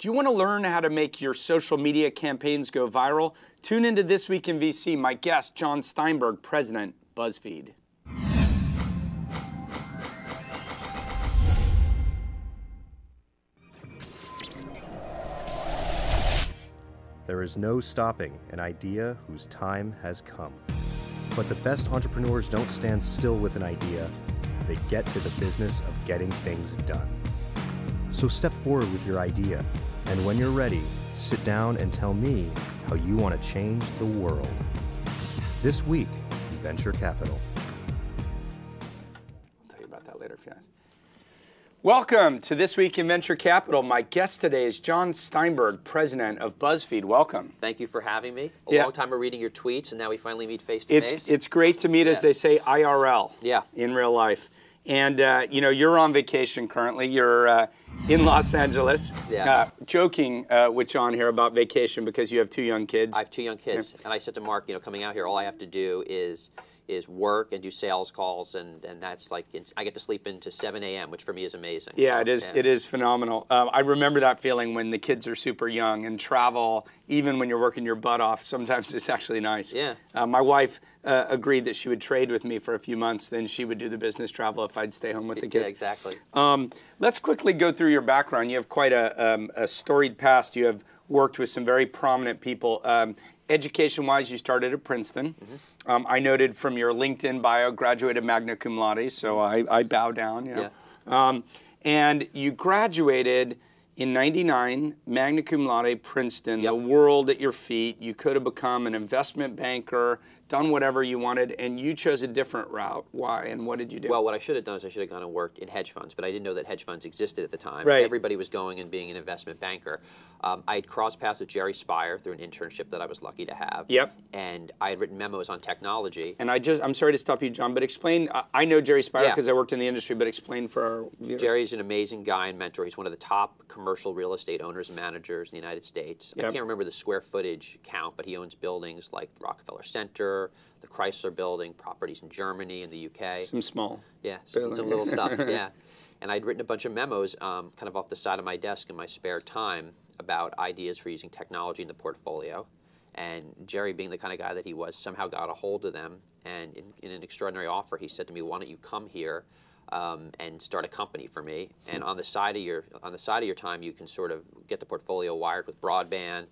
Do you want to learn how to make your social media campaigns go viral? Tune into This Week in VC. My guest, Jon Steinberg, President, BuzzFeed. There is no stopping an idea whose time has come. But the best entrepreneurs don't stand still with an idea. They get to the business of getting things done. So step forward with your idea, and when you're ready, sit down and tell me how you want to change the world. This week in Venture Capital. I'll tell you about that later if you ask. Welcome to This Week in Venture Capital. My guest today is Jon Steinberg, President of BuzzFeed. Welcome. Thank you for having me. A long time of reading your tweets, and now we finally meet face to face. It's great to meet, as they say, IRL, in real life. And, you're on vacation currently. You're in Los Angeles. Joking with Jon here about vacation because you have 2 young kids. I have 2 young kids. And I said to Mark, coming out here, all I have to do is work and do sales calls, and that's like, I get to sleep into 7 a.m., which for me is amazing. Yeah, it is phenomenal. I remember that feeling when the kids are super young and travel, even when you're working your butt off, sometimes it's actually nice. Yeah. My wife agreed that she would trade with me for a few months, then she would do the business travel if I'd stay home with the kids. Yeah, exactly. Let's quickly go through your background. You have quite a storied past. You have worked with some very prominent people. Education-wise, you started at Princeton. Mm-hmm. I noted from your LinkedIn bio, graduated magna cum laude, so I bow down. And you graduated in '99, magna cum laude, Princeton, the world at your feet. You could have become an investment banker, done whatever you wanted, and you chose a different route. Why, and what did you do? Well, what I should have done is I should have gone and worked in hedge funds, but I didn't know that hedge funds existed at the time. Right. Everybody was going and being an investment banker. I had crossed paths with Jerry Spire through an internship that I was lucky to have. Yep. And I had written memos on technology. And I'm sorry to stop you, Jon, but explain, I know Jerry Spire because I worked in the industry, but explain for our viewers. Jerry's an amazing guy and mentor. He's one of the top commercial real estate owners and managers in the United States. Yep. I can't remember the square footage count, but he owns buildings like the Rockefeller Center, the Chrysler Building, properties in Germany and the UK. Some small. Yeah, some little stuff, yeah. And I'd written a bunch of memos kind of off the side of my desk in my spare time about ideas for using technology in the portfolio. And Jerry, being the kind of guy that he was, somehow got a hold of them. And in an extraordinary offer, he said to me, "Why don't you come here and start a company for me? And on the side of your time, you can sort of get the portfolio wired with broadband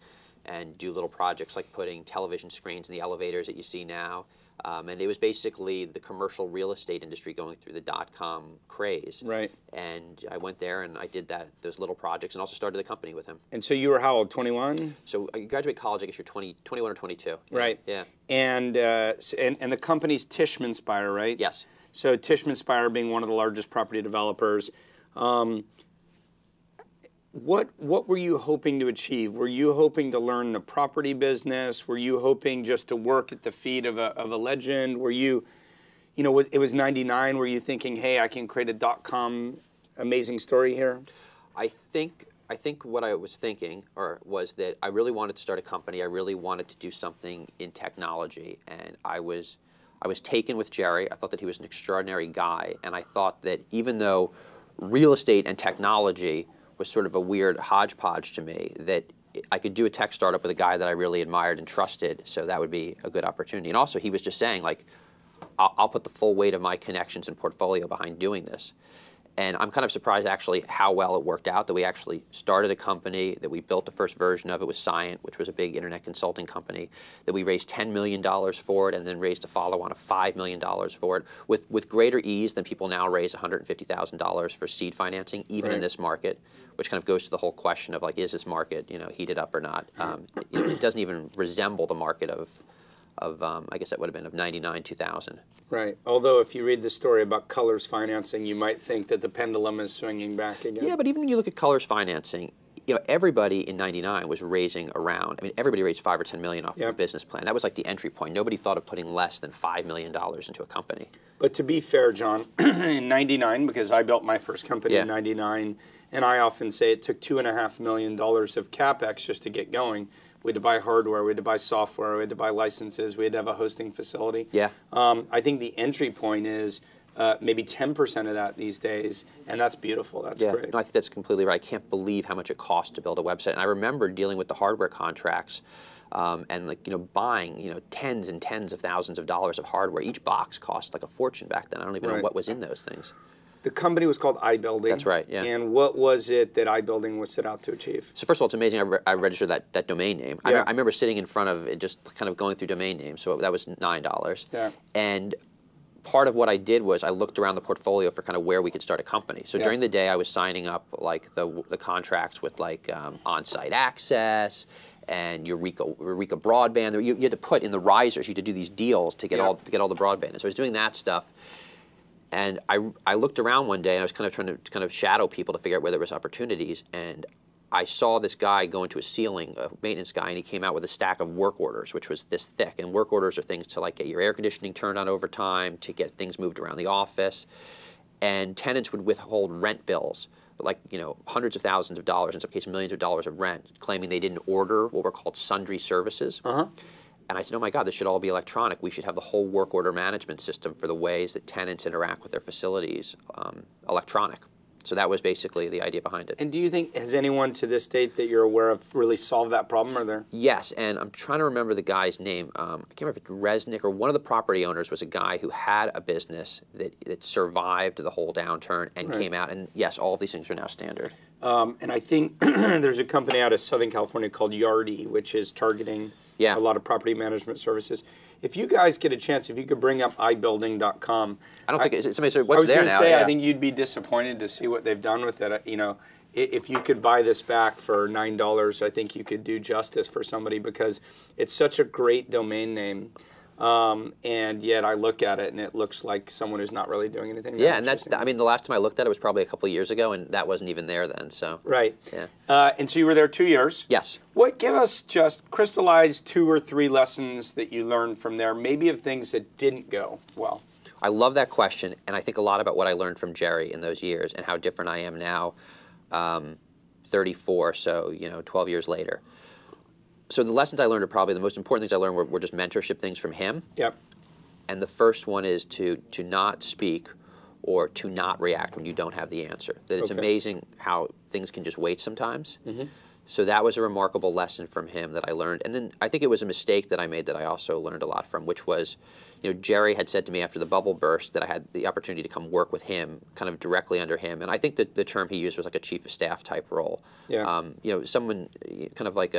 and do little projects like putting television screens in the elevators that you see now." And it was basically the commercial real estate industry going through the dot-com craze. Right. And I went there and I did those little projects and also started the company with him. And so you were how old, 21? So you graduate college, I guess you're 21 or 22. Right. Yeah. And the company's Tishman Speyer, right? Yes. So Tishman Speyer being one of the largest property developers. What were you hoping to achieve? Were you hoping to learn the property business? Were you hoping just to work at the feet of a legend? Were you, it was '99, were you thinking, hey, I can create a dot-com amazing story here? I think what I was thinking was that I really wanted to start a company. I really wanted to do something in technology. And I was taken with Jerry. I thought that he was an extraordinary guy. And I thought that even though real estate and technology was sort of a weird hodgepodge to me, that I could do a tech startup with a guy that I really admired and trusted, so that would be a good opportunity. And also, he was just saying, like, I'll put the full weight of my connections and portfolio behind doing this. And I'm kind of surprised, actually, how well it worked out, that we actually started a company, that we built the first version of it with Scient, which was a big internet consulting company, that we raised $10 million for it and then raised a follow-on of $5 million for it with greater ease than people now raise $150,000 for seed financing, even in this market, which kind of goes to the whole question of, like, is this market, heated up or not? It doesn't even resemble the market of I guess that would have been of '99, 2000. Right. Although if you read the story about Colors financing, you might think that the pendulum is swinging back again. Yeah, but even when you look at Colors financing, everybody in '99 was raising around. I mean, everybody raised $5 or $10 million off of a business plan. That was like the entry point. Nobody thought of putting less than $5 million into a company. But to be fair, Jon, in '99, because I built my first company in '99, and I often say it took $2.5 million of CapEx just to get going. We had to buy hardware, we had to buy software, we had to buy licenses, we had to have a hosting facility. Yeah. I think the entry point is maybe 10% of that these days, and that's beautiful. That's great. No, I think that's completely right. I can't believe how much it costs to build a website. And I remember dealing with the hardware contracts and buying tens and tens of thousands of dollars of hardware. Each box cost like a fortune back then. I don't even know what was in those things. The company was called iBuilding. That's right, yeah. And what was it that iBuilding was set out to achieve? So first of all, it's amazing I registered that domain name. I remember sitting in front of it, just kind of going through domain names. So that was $9. Yeah. And part of what I did was I looked around the portfolio for kind of where we could start a company. So during the day, I was signing up like the contracts with like on-site access and Eureka broadband. You had to put in the risers. You had to do these deals to get all the broadband. And so I was doing that stuff. And I looked around one day and I was kind of trying to shadow people to figure out where there was opportunities. And I saw this guy go into a ceiling, a maintenance guy, and he came out with a stack of work orders, which was this thick. And work orders are things to like get your air conditioning turned on over time, to get things moved around the office. And tenants would withhold rent bills, like hundreds of thousands of dollars, in some cases millions of dollars of rent, claiming they didn't order what were called sundry services. And I said, oh my God, this should all be electronic. We should have the whole work order management system for the ways that tenants interact with their facilities electronic. So that was basically the idea behind it. And do you think, has anyone to this date that you're aware of really solved that problem? Or there? Yes, and I'm trying to remember the guy's name. I can't remember if it's Resnick or one of the property owners was a guy who had a business that survived the whole downturn and came out. And yes, all of these things are now standard. And I think there's a company out of Southern California called Yardi, which is targeting a lot of property management services. If you guys get a chance, if you could bring up iBuilding.com. I don't think somebody said, what's there now? I was going to say, I think you'd be disappointed to see what they've done with it. If you could buy this back for $9, I think you could do justice for somebody because it's such a great domain name. And yet I look at it and it looks like someone who's not really doing anything. Yeah, and the last time I looked at it was probably a couple of years ago, and that wasn't even there then. So right. Yeah. And so you were there 2 years. Yes. Give us just crystallize 2 or 3 lessons that you learned from there, maybe of things that didn't go well. I love that question, and I think a lot about what I learned from Jerry in those years and how different I am now, 34, so 12 years later. So the lessons I learned are probably the most important things I learned were just mentorship things from him. Yep. And the first one is to not speak or to not react when you don't have the answer. That it's amazing how things can just wait sometimes. So that was a remarkable lesson from him that I learned. And then I think it was a mistake that I made that I also learned a lot from, which was, Jerry had said to me after the bubble burst that I had the opportunity to come work with him, kind of directly under him. And I think that the term he used was like a chief of staff type role. Yeah. Someone kind of like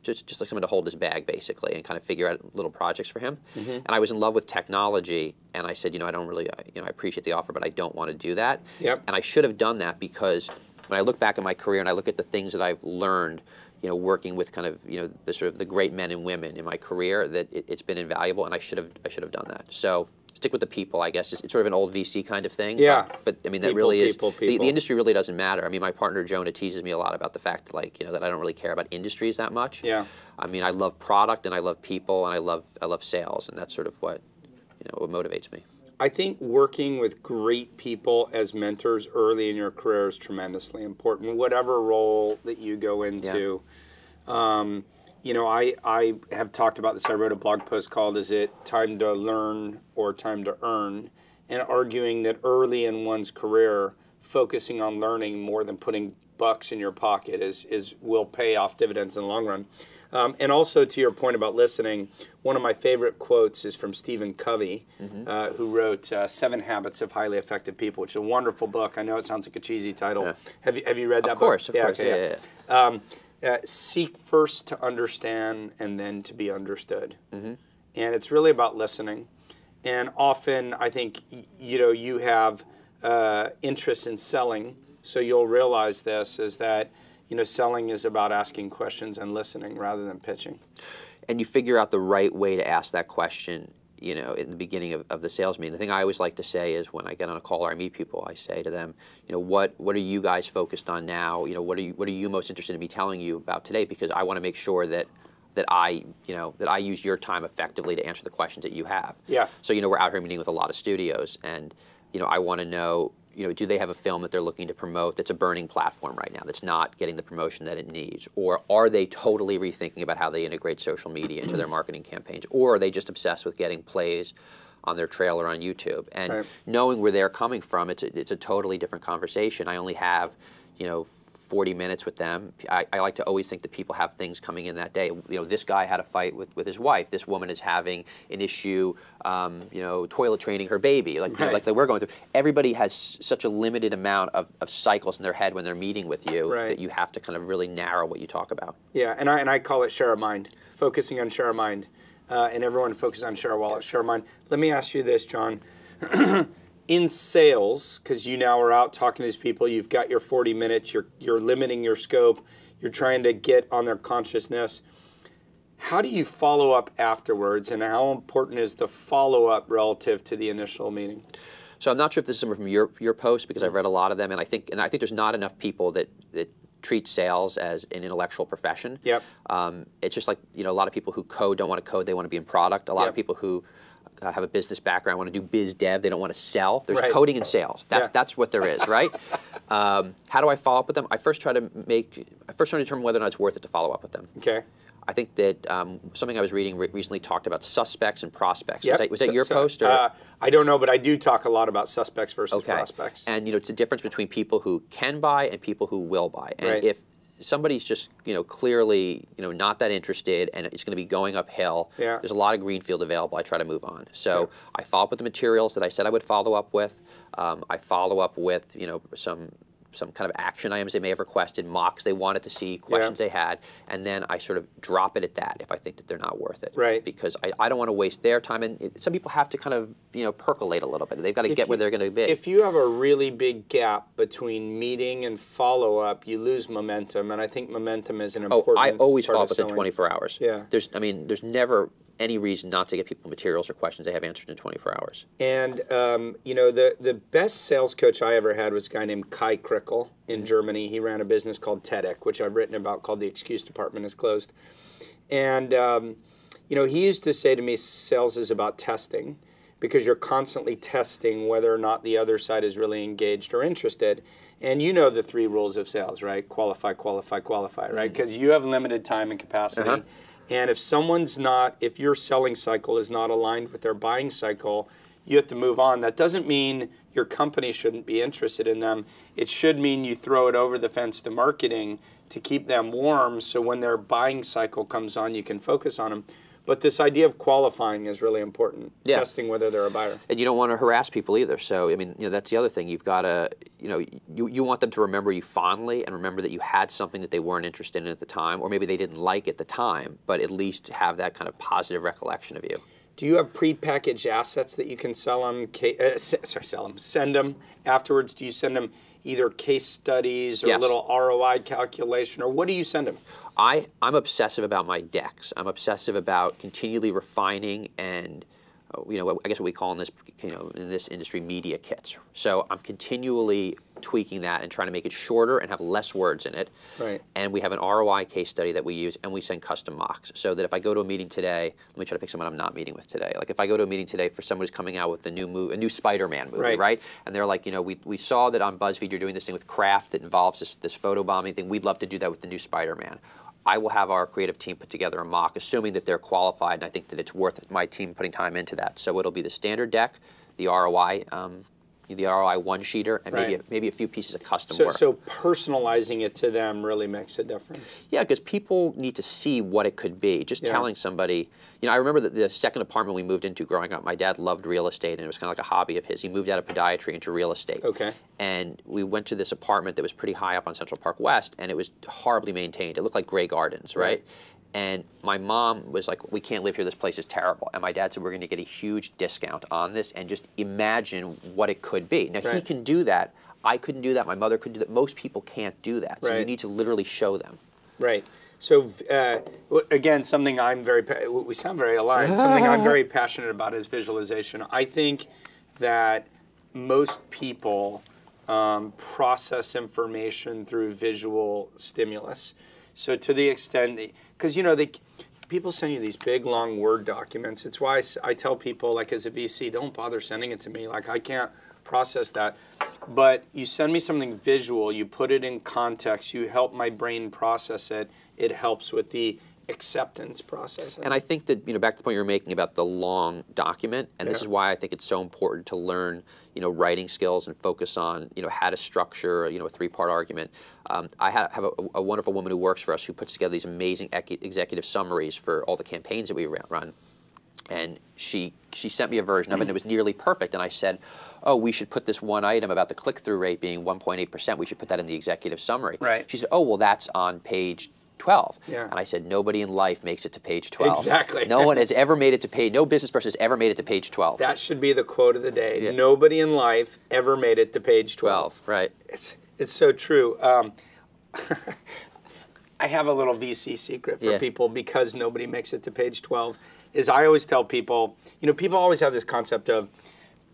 just like someone to hold his bag, basically, and kind of figure out little projects for him. And I was in love with technology, and I said, I don't really, I appreciate the offer, but I don't want to do that. Yep. And I should have done that because when I look back at my career and I look at the things that I've learned, working with kind of, the sort of the great men and women in my career, that it's been invaluable, and I should have done that. So stick with the people, I guess. It's sort of an old VC kind of thing. Yeah. But I mean, that really is, the industry really doesn't matter. I mean, my partner, Jonah, teases me a lot about the fact that, that I don't really care about industries that much. Yeah. I mean, I love product, and I love people, and I love sales, and that's sort of what, what motivates me. I think working with great people as mentors early in your career is tremendously important, whatever role that you go into. Yeah. I have talked about this. I wrote a blog post called, "Is it time to learn or time to earn?" And arguing that early in one's career, focusing on learning more than putting bucks in your pocket will pay off dividends in the long run. And also to your point about listening, one of my favorite quotes is from Stephen Covey, who wrote 7 Habits of Highly Effective People, which is a wonderful book. I know it sounds like a cheesy title. Yeah. Have you read that book? Of course. Yeah. Seek first to understand and then to be understood. And it's really about listening. And often I think you have interest in selling, so you'll realize this is that selling is about asking questions and listening rather than pitching. And you figure out the right way to ask that question, in the beginning of the sales meeting. The thing I always like to say is when I get on a call or I meet people, I say to them, what are you guys focused on now? What are you most interested in me telling you about today? Because I want to make sure that I use your time effectively to answer the questions that you have. Yeah. So we're out here meeting with a lot of studios, and I want to know, do they have a film that they're looking to promote that's a burning platform right now that's not getting the promotion that it needs? Or are they totally rethinking about how they integrate social media into their marketing campaigns? Or are they just obsessed with getting plays on their trailer on YouTube. And Right. knowing where they're coming from, it's a totally different conversation. I only have, 40 minutes with them. I like to always think that people have things coming in that day. This guy had a fight with his wife. This woman is having an issue, toilet training her baby, like that we're going through. Everybody has such a limited amount of cycles in their head when they're meeting with you that you have to kind of really narrow what you talk about. Yeah, and I call it share a mind, focusing on share a mind, and everyone focus on share a wallet, share a mind. Let me ask you this, Jon. In sales, because you now are out talking to these people, you've got your 40 minutes, you're limiting your scope, you're trying to get on their consciousness. How do you follow up afterwards, and how important is the follow-up relative to the initial meeting? So I'm not sure if this is from your post, because I've read a lot of them, and I think there's not enough people that treat sales as an intellectual profession. Yep. It's just like, a lot of people who code don't want to code, they want to be in product. A lot of people who have a business background, want to do biz dev, they don't want to sell. There's coding and sales. That's what there is, right? How do I follow up with them? I first try to determine whether or not it's worth it to follow up with them. Okay. I think that something I was reading recently talked about suspects and prospects. Yep. Was that your post? Or? I don't know, but I do talk a lot about suspects versus prospects. And it's a difference between people who can buy and people who will buy. And if somebody's just clearly not that interested and it's going to be going uphill, there's a lot of greenfield available, I try to move on. So I follow up with the materials that I said I would follow up with. I follow up with some kind of action items they may have requested, mocks they wanted to see, questions they had, and then I sort of drop it at that if I think that they're not worth it. Right. Because I don't want to waste their time, and some people have to kind of percolate a little bit. They've got to get where they're going to be. If you have a really big gap between meeting and follow-up, you lose momentum, and I think momentum is an important I always part follow of up within selling. 24 hours. Yeah. There's never any reason not to get people materials or questions they have answered in 24 hours. And the best sales coach I ever had was a guy named Kai Krickel in Germany. He ran a business called TEDx, which I've written about, called The Excuse Department is Closed. And he used to say to me, sales is about testing, because you're constantly testing whether or not the other side is really engaged or interested. And you know the 3 rules of sales, right? Qualify, qualify, qualify, right? Because you have limited time and capacity. And if your selling cycle is not aligned with their buying cycle, you have to move on. That doesn't mean your company shouldn't be interested in them. It should mean you throw it over the fence to marketing to keep them warm, so when their buying cycle comes on, you can focus on them. But this idea of qualifying is really important, testing whether they're a buyer. And you don't want to harass people either. So, that's the other thing. You've got to, you want them to remember you fondly and remember that you had something that they weren't interested in at the time, or maybe they didn't like at the time, but at least have that kind of positive recollection of you. Do you have prepackaged assets that you can sell them, send them afterwards? Do you send them either case studies or a little ROI calculation, or what do you send them? I'm obsessive about my decks. I'm obsessive about continually refining and, I guess what we call in this industry, media kits. So I'm continually tweaking that and trying to make it shorter and have less words in it. Right. And we have an ROI case study that we use, and we send custom mocks, so that if I go to a meeting today, let me try to pick someone I'm not meeting with today. Like if I go to a meeting today for someone who's coming out with a new Spider-Man movie, right? And they're like, we saw that on BuzzFeed you're doing this thing with craft that involves this photobombing thing. We'd love to do that with the new Spider-Man. I will have our creative team put together a mock, assuming that they're qualified, and I think that it's worth my team putting time into that. So it'll be the standard deck, the ROI one-sheeter, and maybe a few pieces of custom work. So personalizing it to them really makes a difference. Yeah, because people need to see what it could be. Just telling somebody, I remember the second apartment we moved into growing up, my dad loved real estate, and it was kind of like a hobby of his. He moved out of podiatry into real estate. Okay. And we went to this apartment that was pretty high up on Central Park West, and it was horribly maintained. It looked like Grey Gardens, right? And my mom was like, we can't live here, this place is terrible. And my dad said, we're going to get a huge discount on this and just imagine what it could be. Now, he can do that. I couldn't do that. My mother couldn't do that. Most people can't do that. So you need to literally show them. Right. So, again, something we sound very aligned, something I'm very passionate about is visualization. I think that most people process information through visual stimulus. So to the extent, because people send you these big, long Word documents. It's why I tell people, like as a VC, don't bother sending it to me. Like I can't process that. But you send me something visual, you put it in context, you help my brain process it. It helps with the acceptance process. And I think that, back to the point you were making about the long document, and this Yeah. is why I think it's so important to learn, writing skills and focus on, how to structure, a three-part argument. I have a wonderful woman who works for us who puts together these amazing executive summaries for all the campaigns that we run. And she sent me a version of it, and it was nearly perfect. And I said, oh, we should put this one item about the click-through rate being 1.8%. We should put that in the executive summary. Right. She said, oh, well, that's on page 12. Yeah. And I said, nobody in life makes it to page 12. Exactly. No one has ever made it to page, no business person has ever made it to page 12. That should be the quote of the day. Yeah. Nobody in life ever made it to page 12. Right. It's so true. I have a little VC secret for people because nobody makes it to page 12, is I always tell people, people always have this concept of,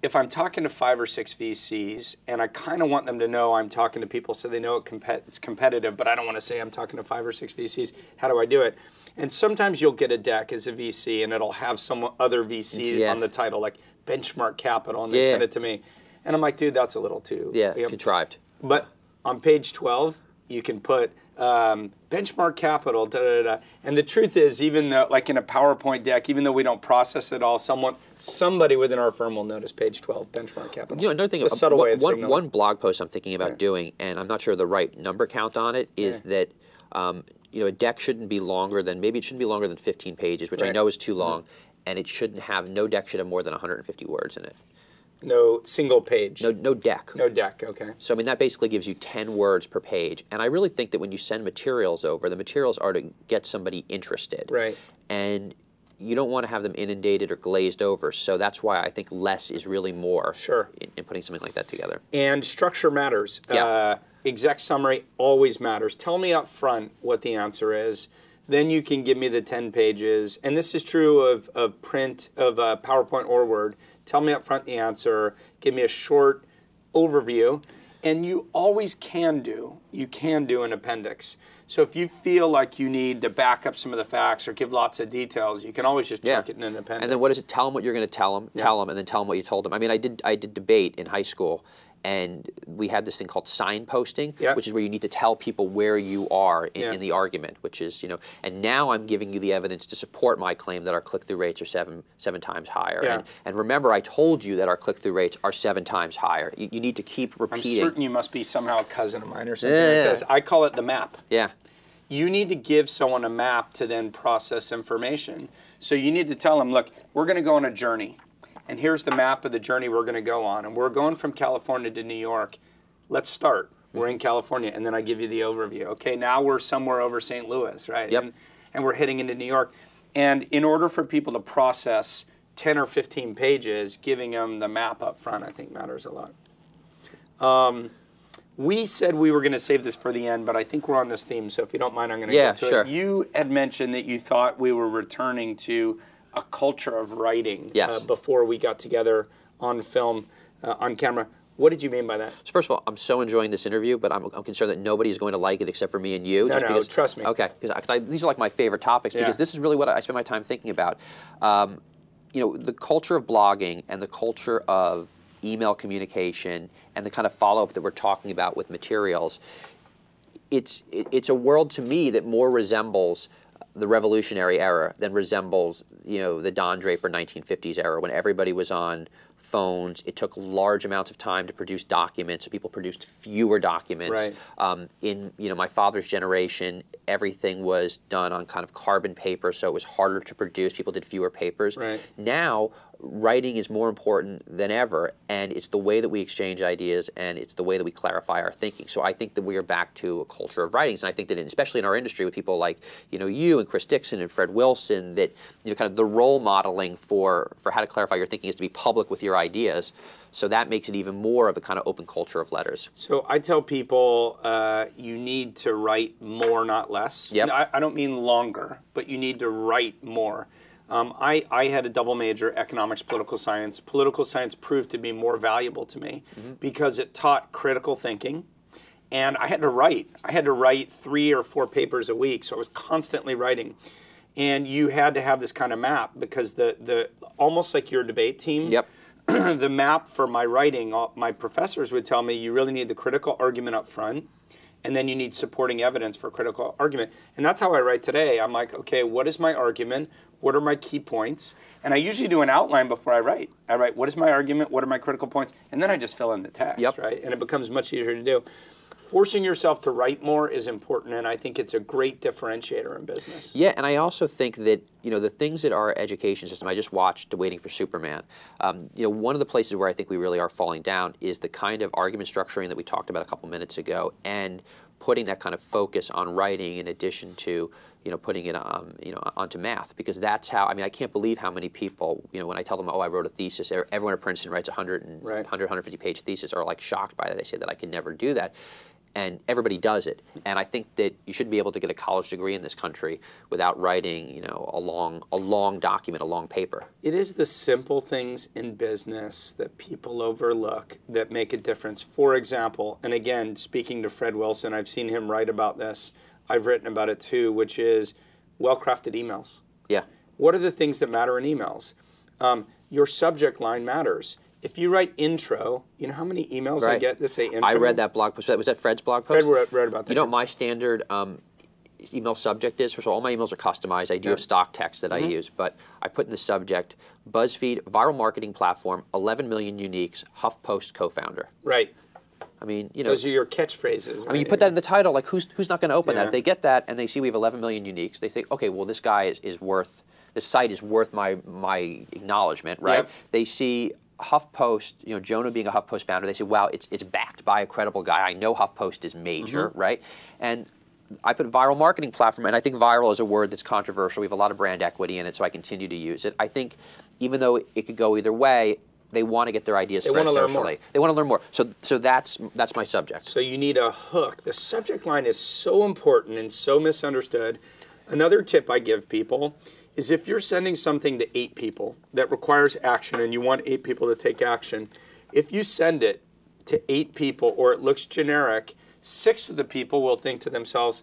if I'm talking to 5 or 6 VCs, and I kind of want them to know I'm talking to people so they know it's competitive, but I don't want to say I'm talking to 5 or 6 VCs, how do I do it? And sometimes you'll get a deck as a VC, and it'll have some other VC on the title, like Benchmark Capital, and they send it to me. And I'm like, dude, that's a little too... contrived. But on page 12, you can put Benchmark Capital, da-da-da-da. And the truth is, even though, like in a PowerPoint deck, even though we don't process it all, somebody within our firm will notice page 12, Benchmark Capital. Another thing, it's a subtle way of signaling. One blog post I'm thinking about doing, and I'm not sure the right number count on it, is that a deck shouldn't be longer than, maybe it shouldn't be longer than 15 pages, which I know is too long, and it shouldn't have, no deck should have more than 150 words in it. No single page. No deck. No deck, okay. So, that basically gives you 10 words per page. And I really think that when you send materials over, the materials are to get somebody interested. Right. And you don't want to have them inundated or glazed over. So that's why I think less is really more in putting something like that together. And structure matters. Yeah. Exec summary always matters. Tell me up front what the answer is. Then you can give me the 10 pages. And this is true of print, of PowerPoint or Word. Tell me up front the answer. Give me a short overview. And you always can do an appendix. So if you feel like you need to back up some of the facts or give lots of details, you can always just chuck it in an appendix. And then what is it? Tell them what you're going to tell them. Tell them, and then tell them what you told them. I did debate in high school. And we had this thing called signposting, which is where you need to tell people where you are in the argument, which is, and now I'm giving you the evidence to support my claim that our click-through rates are seven times higher. Yeah. And remember, I told you that our click-through rates are 7 times higher. You need to keep repeating. I'm certain you must be somehow a cousin of mine or something like this. I call it the map. Yeah. You need to give someone a map to then process information. So you need to tell them, look, we're going to go on a journey. And here's the map of the journey we're going to go on. And we're going from California to New York. Let's start. We're in California. And then I give you the overview. Okay, now we're somewhere over St. Louis, right? Yep. And we're heading into New York. And in order for people to process 10 or 15 pages, giving them the map up front, I think matters a lot. We said we were going to save this for the end, but I think we're on this theme. So if you don't mind, I'm going to get to it. You had mentioned that you thought we were returning to a culture of writing before we got together on film, on camera. What did you mean by that? So first of all, I'm so enjoying this interview, but I'm concerned that nobody's going to like it except for me and you. No, trust me. Okay, because these are like my favorite topics because this is really what I spend my time thinking about. The culture of blogging and the culture of email communication and the kind of follow-up that we're talking about with materials, it's a world to me that more resembles the Revolutionary era than resembles, the Don Draper 1950s era when everybody was on phones. It took large amounts of time to produce documents, so people produced fewer documents. Right. In my father's generation, everything was done on kind of carbon paper, so it was harder to produce. People did fewer papers. Right. Now, writing is more important than ever, and it's the way that we exchange ideas, and it's the way that we clarify our thinking. So I think that we are back to a culture of writings, and I think that especially in our industry with people like you and Chris Dixon and Fred Wilson, that kind of the role modeling for how to clarify your thinking is to be public with your ideas. So that makes it even more of a kind of open culture of letters. So I tell people you need to write more, not less. Yep. I don't mean longer, but you need to write more. I had a double major, economics, political science. Political science proved to be more valuable to me because it taught critical thinking. And I had to write. I had to write 3 or 4 papers a week, so I was constantly writing. And you had to have this kind of map because the almost like your debate team, the map for my writing, my professors would tell me you really need the critical argument up front, and then you need supporting evidence for critical argument. And that's how I write today. I'm like, okay, what is my argument? What are my key points? And I usually do an outline before I write. I write, what is my argument? What are my critical points? And then I just fill in the text, right? And it becomes much easier to do. Forcing yourself to write more is important, and I think it's a great differentiator in business. Yeah, and I also think that, the things that our education system, I just watched Waiting for Superman. One of the places where I think we really are falling down is the kind of argument structuring that we talked about a couple minutes ago, and putting that kind of focus on writing in addition to putting it onto math, because that's how, I can't believe how many people, when I tell them, oh, I wrote a thesis, everyone at Princeton writes 150 page thesis, are like shocked by that. They say that I can never do that. And everybody does it. And I think that you shouldn't be able to get a college degree in this country without writing, a long document, a long paper. It is the simple things in business that people overlook that make a difference. For example, and again, speaking to Fred Wilson, I've seen him write about this. I've written about it too, which is well-crafted emails. Yeah. What are the things that matter in emails? Your subject line matters. If you write intro, you know how many emails I get that say intro? I read that blog post. Was that Fred's blog post? Fred wrote about that. You know what my standard email subject is? First of all my emails are customized. I do have stock text that I use, but I put in the subject, BuzzFeed, viral marketing platform, 11 million uniques, HuffPost co-founder. Right. Those are your catchphrases. Right? You put that in the title, like who's not going to open that? If they get that and they see we have 11 million uniques, they think, okay, well this guy is worth, this site is worth my acknowledgement, right? Yep. They see HuffPost, Jonah being a HuffPost founder, they say, wow, it's backed by a credible guy. I know HuffPost is major, right? And I put viral marketing platform, and I think viral is a word that's controversial. We have a lot of brand equity in it, so I continue to use it. I think even though it could go either way, they want to get their ideas spread socially. They want to learn more. So that's my subject. So you need a hook. The subject line is so important and so misunderstood. Another tip I give people is if you're sending something to 8 people that requires action and you want 8 people to take action, if you send it to 8 people or it looks generic, 6 of the people will think to themselves,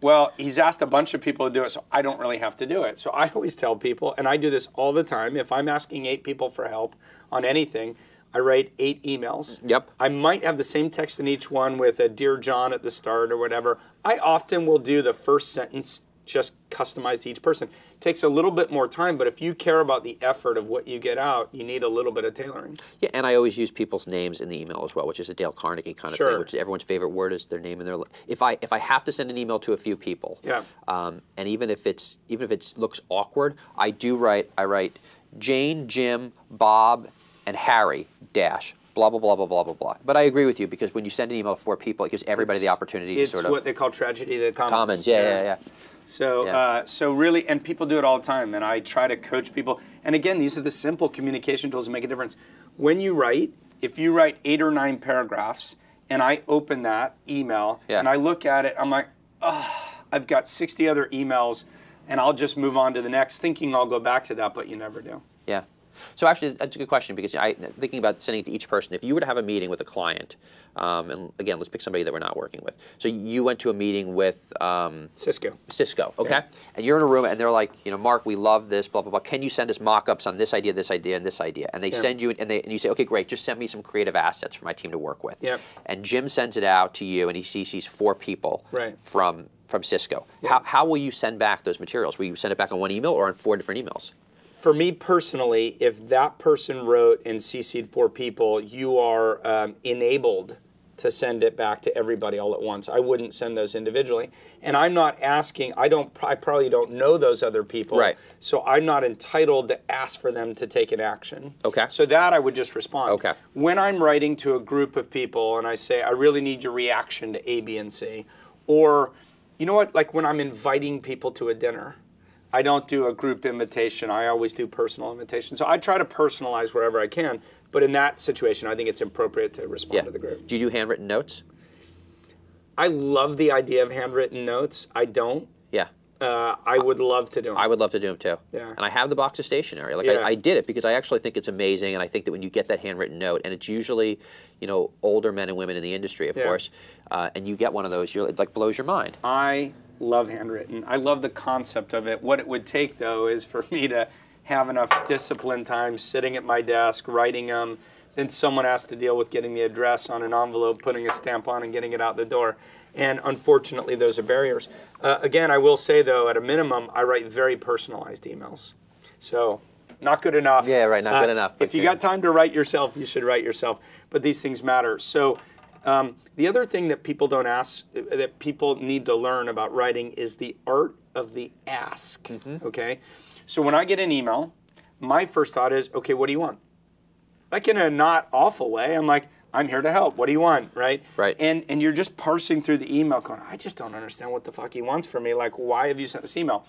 well, he's asked a bunch of people to do it, so I don't really have to do it. So I always tell people, and I do this all the time, if I'm asking 8 people for help on anything, I write 8 emails. Yep. I might have the same text in each one with a Dear John at the start or whatever. I often will do the first sentence just customized to each person. It takes a little bit more time, but if you care about the effort of what you get out, you need a little bit of tailoring. Yeah, and I always use people's names in the email as well, which is a Dale Carnegie kind of thing, which is everyone's favorite word is their name and their. If I have to send an email to a few people, and even if it looks awkward, I write Jane, Jim, Bob, and Harry dash. Blah, blah, blah, blah, blah, blah, blah. But I agree with you, because when you send an email to 4 people, it gives everybody the opportunity to sort of... It's what they call tragedy of the commons. Commons, yeah. So really, and people do it all the time, and I try to coach people. And again, these are the simple communication tools that make a difference. When you write, if you write 8 or 9 paragraphs, and I open that email, and I look at it, I'm like, oh, I've got 60 other emails, and I'll just move on to the next, thinking I'll go back to that, but you never do. Yeah. So actually, that's a good question, because thinking about sending it to each person, if you were to have a meeting with a client, and again, let's pick somebody that we're not working with. So you went to a meeting with Cisco, okay? And you're in a room, and they're like, Mark, we love this, blah, blah, blah. Can you send us mock-ups on this idea, and this idea? And they send you, and you say, okay, great, just send me some creative assets for my team to work with. And Jim sends it out to you, and he CCs 4 people from Cisco. How will you send back those materials? Will you send it back on one email or on 4 different emails? For me personally, if that person wrote and CC'd 4 people, you are enabled to send it back to everybody all at once. I wouldn't send those individually. And I'm not asking, I probably don't know those other people. Right. So I'm not entitled to ask for them to take an action. Okay. So that I would just respond. Okay. When I'm writing to a group of people and I say, I really need your reaction to A, B, and C, or, you know what, like when I'm inviting people to a dinner, I don't do a group invitation. I always do personal invitation. So I try to personalize wherever I can. But in that situation, I think it's appropriate to respond to the group. Do you do handwritten notes? I love the idea of handwritten notes. I don't. Yeah. I would love to do them. I would love to do them too. Yeah. And I have the box of stationery. Like I did it because I actually think it's amazing, and I think that when you get that handwritten note, and it's usually, older men and women in the industry, of course, and you get one of those, it like blows your mind. I love handwritten. I love the concept of it. What it would take, though, is for me to have enough discipline time sitting at my desk, writing them. Then someone has to deal with getting the address on an envelope, putting a stamp on, and getting it out the door. And unfortunately, those are barriers. Again, I will say, though, at a minimum, I write very personalized emails. So not good enough. Yeah, right, not good enough. If you got time to write yourself, you should write yourself. But these things matter. So the other thing that people don't ask, that people need to learn about writing is the art of the ask, okay? So when I get an email, my first thought is, okay, what do you want? Like in a not awful way, I'm like, I'm here to help. What do you want, right? Right. And you're just parsing through the email going, I just don't understand what the fuck he wants from me. Like, why have you sent this email?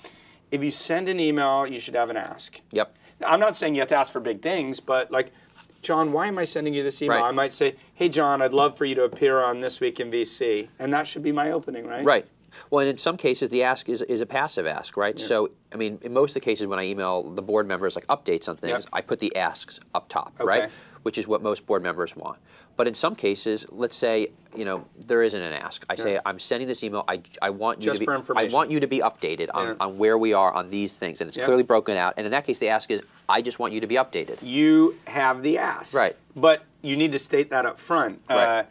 If you send an email, you should have an ask. Yep. I'm not saying you have to ask for big things, but like, John, why am I sending you this email? Right. I might say, hey, John, I'd love for you to appear on This Week in VC. And that should be my opening, right? Right. Well, and in some cases, the ask is a passive ask, right? Yeah. So, I mean, in most of the cases when I email the board members, like updates on things, Yep. I put the asks up top, Okay. right? Which is what most board members want. But in some cases, let's say, you know, there isn't an ask. I say, I'm sending this email. I want you Just to be, for information. I want you to be updated on where we are on these things, and it's Yep. clearly broken out. And in that case, the ask is, I just want you to be updated. You have the ask. Right. But you need to state that up front. Right.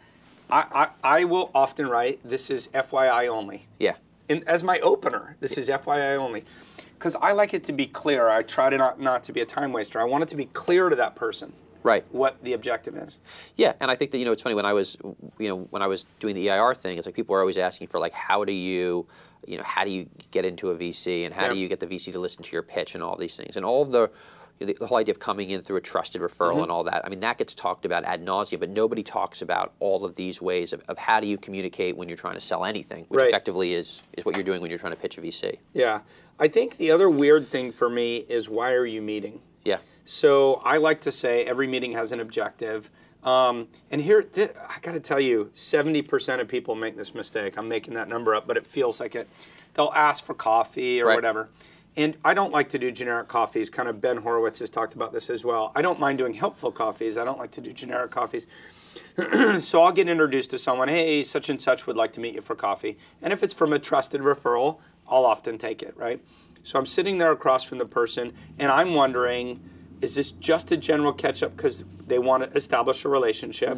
I will often write, this is FYI only. Yeah. And as my opener, this is FYI only. Because I like it to be clear. I try to not to be a time waster. I want it to be clear to that person. Right. What the objective is. Yeah, and I think that, you know, it's funny, when I was doing the EIR thing, it's like people are always asking for, like, how do you get into a VC, and how do you get the VC to listen to your pitch, and all these things, and all of the whole idea of coming in through a trusted referral and all that. I mean, that gets talked about ad nauseum, but nobody talks about all of these ways of how do you communicate when you're trying to sell anything, which effectively is what you're doing when you're trying to pitch a VC. Yeah. I think the other weird thing for me is, why are you meeting? Yeah. So I like to say every meeting has an objective. And here, I got to tell you, 70% of people make this mistake. I'm making that number up, but it feels like it. They'll ask for coffee or whatever. And I don't like to do generic coffees. Kind of Ben Horowitz has talked about this as well. I don't mind doing helpful coffees. I don't like to do generic coffees. So I'll get introduced to someone, hey, such and such would like to meet you for coffee. And if it's from a trusted referral, I'll often take it, right? So I'm sitting there across from the person, and I'm wondering, is this just a general catch-up because they want to establish a relationship?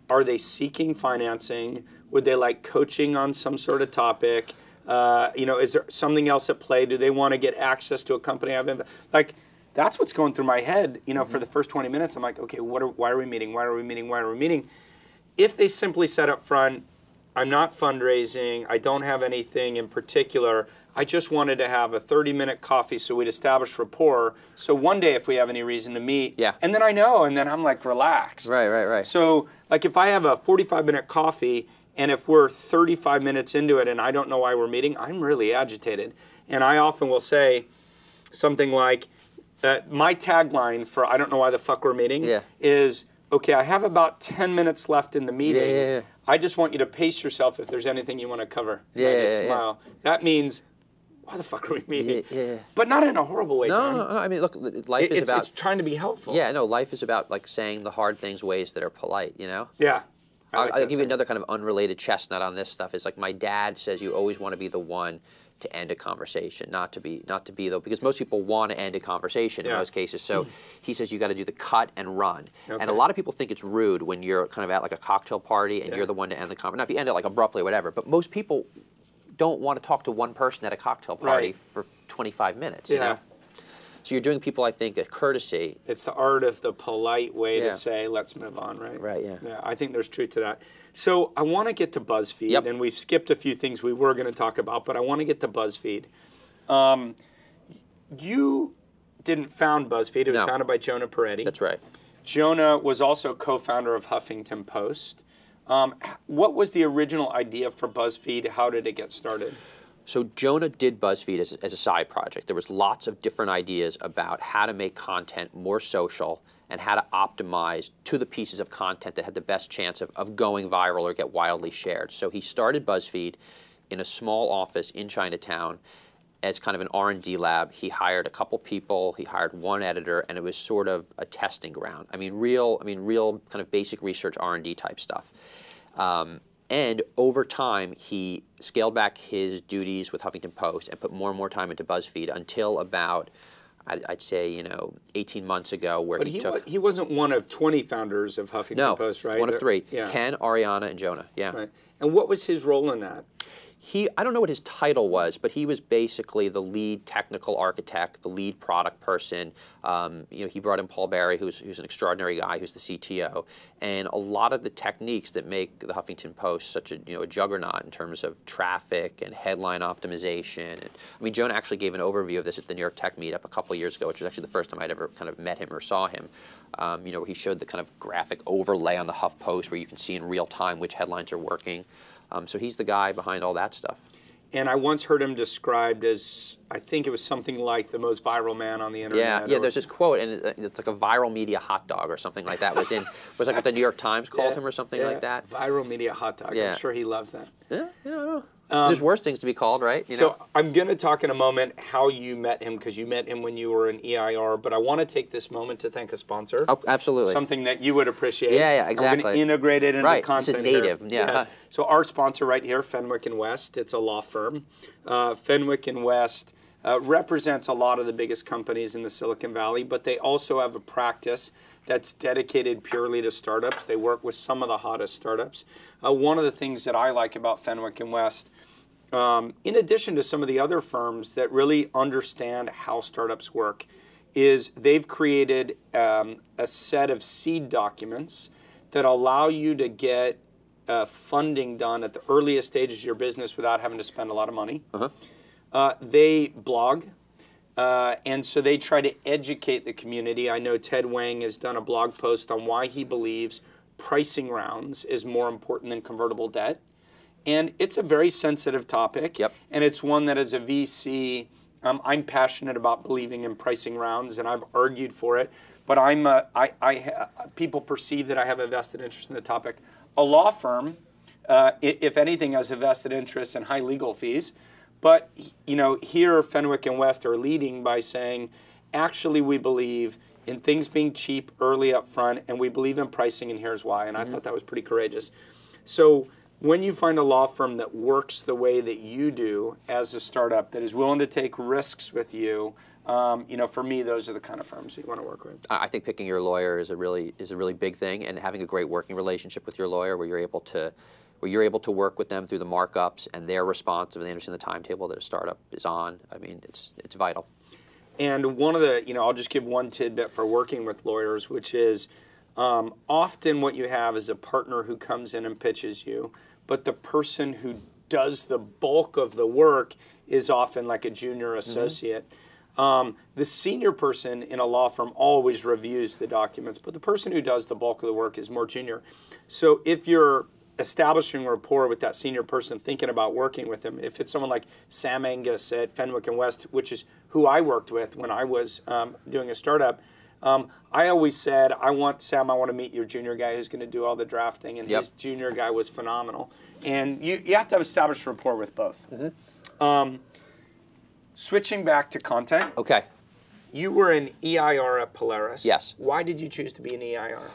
Are they seeking financing? Would they like coaching on some sort of topic? Is there something else at play? Do they want to get access to a company? Like, that's what's going through my head. You know, for the first 20 minutes, I'm like, okay, why are we meeting? Why are we meeting? Why are we meeting? If they simply said up front, I'm not fundraising, I don't have anything in particular, I just wanted to have a 30-minute coffee so we'd establish rapport. So one day if we have any reason to meet, and then I know, and then I'm like relaxed. Right. So like if I have a 45-minute coffee, and if we're 35 minutes into it and I don't know why we're meeting, I'm really agitated. And I often will say something like, my tagline for I don't know why the fuck we're meeting is, okay, I have about 10 minutes left in the meeting. I just want you to pace yourself if there's anything you want to cover. And I just smile. That means, why the fuck are we meeting? But not in a horrible way, John. No. I mean, look, life is about... It's trying to be helpful. Yeah, no, life is about, like, saying the hard things ways that are polite, you know? Yeah. I'll give you another kind of unrelated chestnut on this stuff. Is like, my dad says you always want to be the one to end a conversation, not to be though, because most people want to end a conversation in most cases. So he says you got to do the cut and run. And a lot of people think it's rude when you're kind of at like a cocktail party and you're the one to end the conversation. Now, if you end it like abruptly or whatever, but most people don't want to talk to one person at a cocktail party for 25 minutes, you know? So you're doing people, I think, a courtesy. It's the art of the polite way to say, let's move on, right? Right, Yeah, I think there's truth to that. So I want to get to BuzzFeed, and we've skipped a few things we were going to talk about, but I want to get to BuzzFeed. You didn't found BuzzFeed. It was founded by Jonah Peretti. That's right. Jonah was also co-founder of Huffington Post. What was the original idea for BuzzFeed? How did it get started? So Jonah did BuzzFeed as a side project. There was lots of different ideas about how to make content more social and how to optimize to the pieces of content that had the best chance of going viral or get wildly shared. So he started BuzzFeed in a small office in Chinatown as kind of an R&D lab. He hired a couple people, he hired one editor, and it was sort of a testing ground. I mean, real kind of basic research R&D type stuff. And over time, he scaled back his duties with Huffington Post and put more and more time into BuzzFeed until about, I'd say, 18 months ago, where But he wasn't one of 20 founders of Huffington Post, right? One of 3. Yeah. Ken, Ariana, and Jonah. Yeah. Right. And what was his role in that? I don't know what his title was, but he was basically the lead technical architect, the lead product person. He brought in Paul Barry, who's an extraordinary guy, who's the CTO, and a lot of the techniques that make the Huffington Post such a juggernaut in terms of traffic and headline optimization. And, Jonah actually gave an overview of this at the New York Tech Meetup a couple of years ago, which was actually the first time I'd ever kind of met him or saw him. Where he showed the kind of graphic overlay on the Huff Post, where you can see in real time which headlines are working. So he's the guy behind all that stuff. And I once heard him described as, I think it was something like the most viral man on the internet. Yeah. There's this quote, and it's like a viral media hot dog or something like that. Was like what the New York Times called him or something like that. Viral media hot dog. Yeah. I'm sure he loves that. Yeah, I don't know. There's worse things to be called, right? So I'm going to talk in a moment how you met him, because you met him when you were in EIR, but I want to take this moment to thank a sponsor. Oh, absolutely. Something that you would appreciate. Yeah, exactly. And we're going to integrate it into content. It's a native. Here. Yeah. Yes. So our sponsor right here, Fenwick & West, it's a law firm. Fenwick & West represents a lot of the biggest companies in the Silicon Valley, but they also have a practice that's dedicated purely to startups. They work with some of the hottest startups. One of the things that I like about Fenwick & West, in addition to some of the other firms that really understand how startups work, is they've created a set of seed documents that allow you to get funding done at the earliest stages of your business without having to spend a lot of money. They blog, and so they try to educate the community. I know Ted Wang has done a blog post on why he believes pricing rounds is more important than convertible debt. And it's a very sensitive topic, and it's one that as a VC, I'm passionate about believing in pricing rounds, and I've argued for it. But people perceive that I have a vested interest in the topic. A law firm, if anything, has a vested interest in high legal fees. But here Fenwick & West are leading by saying, actually, we believe in things being cheap early up front, and we believe in pricing, and here's why. And I thought that was pretty courageous. So when you find a law firm that works the way that you do as a startup, that is willing to take risks with you, for me, those are the kind of firms that you want to work with. I think picking your lawyer is a really big thing, and having a great working relationship with your lawyer, where you're able to work with them through the markups, and they're responsive, and they understand the timetable that a startup is on. It's vital. And one of the, I'll just give one tidbit for working with lawyers, which is often what you have is a partner who comes in and pitches you, but the person who does the bulk of the work is often like a junior associate. The senior person in a law firm always reviews the documents, but the person who does the bulk of the work is more junior. So if you're establishing rapport with that senior person, thinking about working with them, if it's someone like Sam Angus at Fenwick & West, which is who I worked with when I was doing a startup, I always said, I want to meet your junior guy who's going to do all the drafting, and his junior guy was phenomenal. And you have to have established rapport with both. Switching back to content. Okay. You were an EIR at Polaris. Yes. Why did you choose to be an EIR?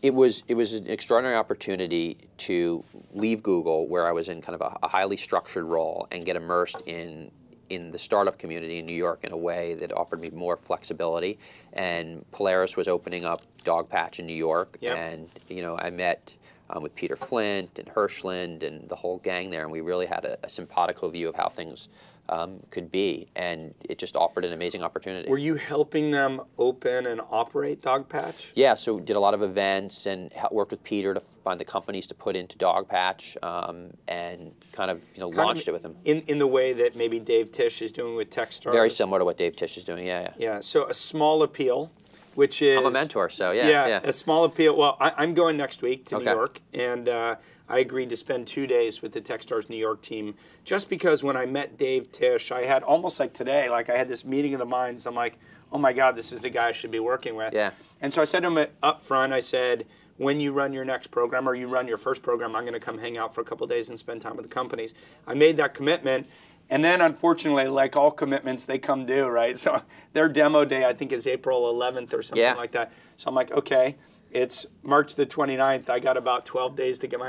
It was an extraordinary opportunity to leave Google, where I was in kind of a highly structured role, and get immersed in the startup community in New York in a way that offered me more flexibility. And Polaris was opening up Dogpatch in New York, and I met with Peter Flint and Hirschland and the whole gang there, and we really had a simpatico view of how things could be, and it just offered an amazing opportunity. Were you helping them open and operate Dogpatch? Yeah, so did a lot of events and worked with Peter to find the companies to put into Dogpatch, and kind of launched it with him. In the way that maybe Dave Tisch is doing with Techstars? Very similar to what Dave Tisch is doing, yeah. Yeah, so a small appeal, which is... I'm a mentor, so yeah. A small appeal. Well, I'm going next week to New York, and I agreed to spend 2 days with the Techstars New York team, just because when I met Dave Tisch, I had almost like today, I had this meeting of the minds. I'm like, oh my God, this is the guy I should be working with. Yeah. And so I said to him up front, I said, when you run your next program or you run your first program, I'm going to come hang out for a couple of days and spend time with the companies. I made that commitment. And then, unfortunately, like all commitments, they come due, right? So their demo day, I think, is April 11th or something like that. So I'm like, okay. It's March the 29th. I got about 12 days to get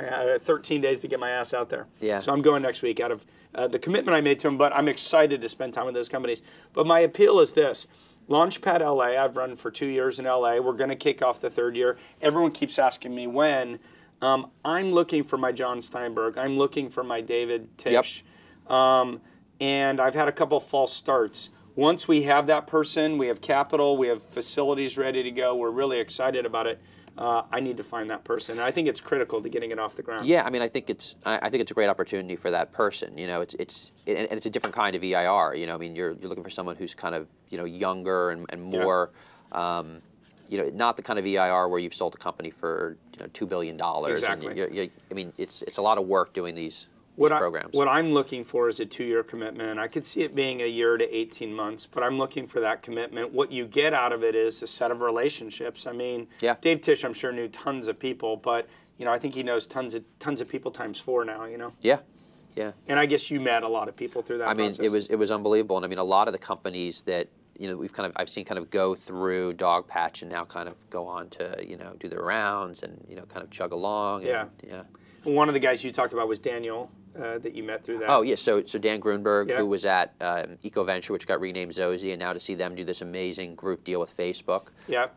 13 days to get my ass out there. Yeah. So I'm going next week out of the commitment I made to them, but I'm excited to spend time with those companies. But my appeal is this. Launchpad LA, I've run for 2 years in LA. We're going to kick off the third year. Everyone keeps asking me when. I'm looking for my Jon Steinberg. I'm looking for my David Tisch. Yep. And I've had a couple false starts. Once we have that person, we have capital, we have facilities ready to go, we're really excited about it. I need to find that person. And I think it's critical to getting it off the ground. Yeah, I mean, I think it's a great opportunity for that person. You know, it's a different kind of EIR. You know, I mean, you're looking for someone who's kind of, you know, younger and more. Yeah. You know, not the kind of EIR where you've sold a company for, you know, $2 billion. Exactly. And I mean, it's a lot of work doing these programs. What I'm looking for is a 2-year commitment. I could see it being a year to 18 months, but I'm looking for that commitment. What you get out of it is a set of relationships. I mean, yeah. Dave Tisch, I'm sure, knew tons of people, but you know, I think he knows tons of people times 4 now. You know. Yeah. Yeah. And I guess you met a lot of people through that process. I mean, it was unbelievable, and I mean, a lot of the companies that, you know, I've seen kind of go through Dogpatch and now kind of go on to, you know, do their rounds and, you know, kind of chug along. And, yeah. Yeah. One of the guys you talked about was Daniel. That you met through that. Oh, yeah, so Dan Grunberg, yeah, who was at EcoVenture, which got renamed Zozy, and now to see them do this amazing group deal with Facebook, yeah,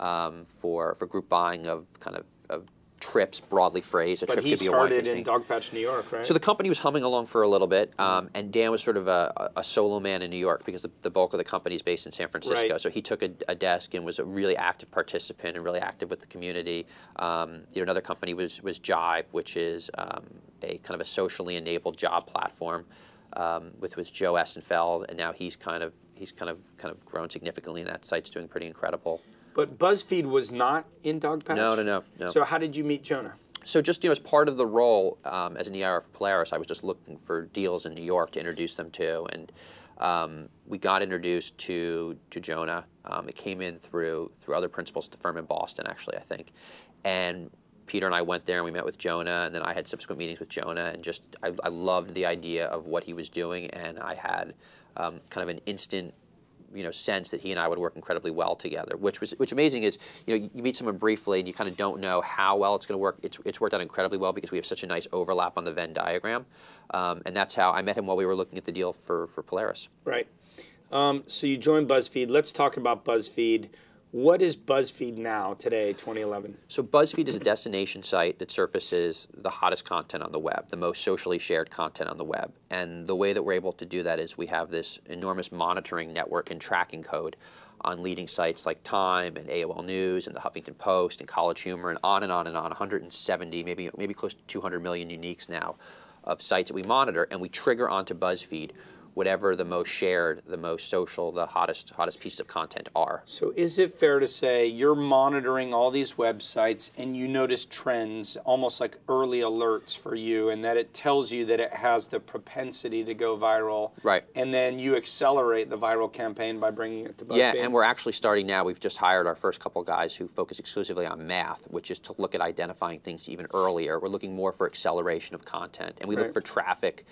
for group buying of kind of trips, broadly phrased. But he started in Dogpatch, New York, right? So the company was humming along for a little bit, and Dan was sort of a solo man in New York because the bulk of the company is based in San Francisco. Right. So he took a desk and was a really active participant and really active with the community. You know, another company was Jive, which is a kind of a socially enabled job platform, with Joe Essenfeld, and now he's kind of grown significantly, and that site's doing pretty incredible. But BuzzFeed was not in Dogpatch? No. So how did you meet Jonah? So just, you know, as part of the role as an EIR for Polaris, I was just looking for deals in New York to introduce them to, and we got introduced to Jonah. It came in through other principals at the firm in Boston, actually, I think. And Peter and I went there and we met with Jonah, and then I had subsequent meetings with Jonah, and just I loved the idea of what he was doing, and I had kind of an instant, you know, sense that he and I would work incredibly well together. Which amazing is, you know, you meet someone briefly and you kind of don't know how well it's going to work. It's worked out incredibly well because we have such a nice overlap on the Venn diagram, and that's how I met him while we were looking at the deal for Polaris. Right. So you joined BuzzFeed. Let's talk about BuzzFeed. What is BuzzFeed now, today, 2011? So BuzzFeed is a destination site that surfaces the hottest content on the web, the most socially shared content on the web. And the way that we're able to do that is we have this enormous monitoring network and tracking code on leading sites like Time and AOL News and the Huffington Post and College Humor and on and on and on, 170, maybe close to 200 million uniques now of sites that we monitor, and we trigger onto BuzzFeed whatever the most shared, the most social, the hottest pieces of content are. So is it fair to say you're monitoring all these websites and you notice trends, almost like early alerts for you, and that it tells you that it has the propensity to go viral? Right. And then you accelerate the viral campaign by bringing it to BuzzFeed? Yeah, and we're actually starting now. We've just hired our first couple guys who focus exclusively on math, which is to look at identifying things even earlier. We're looking more for acceleration of content, and we look for traffic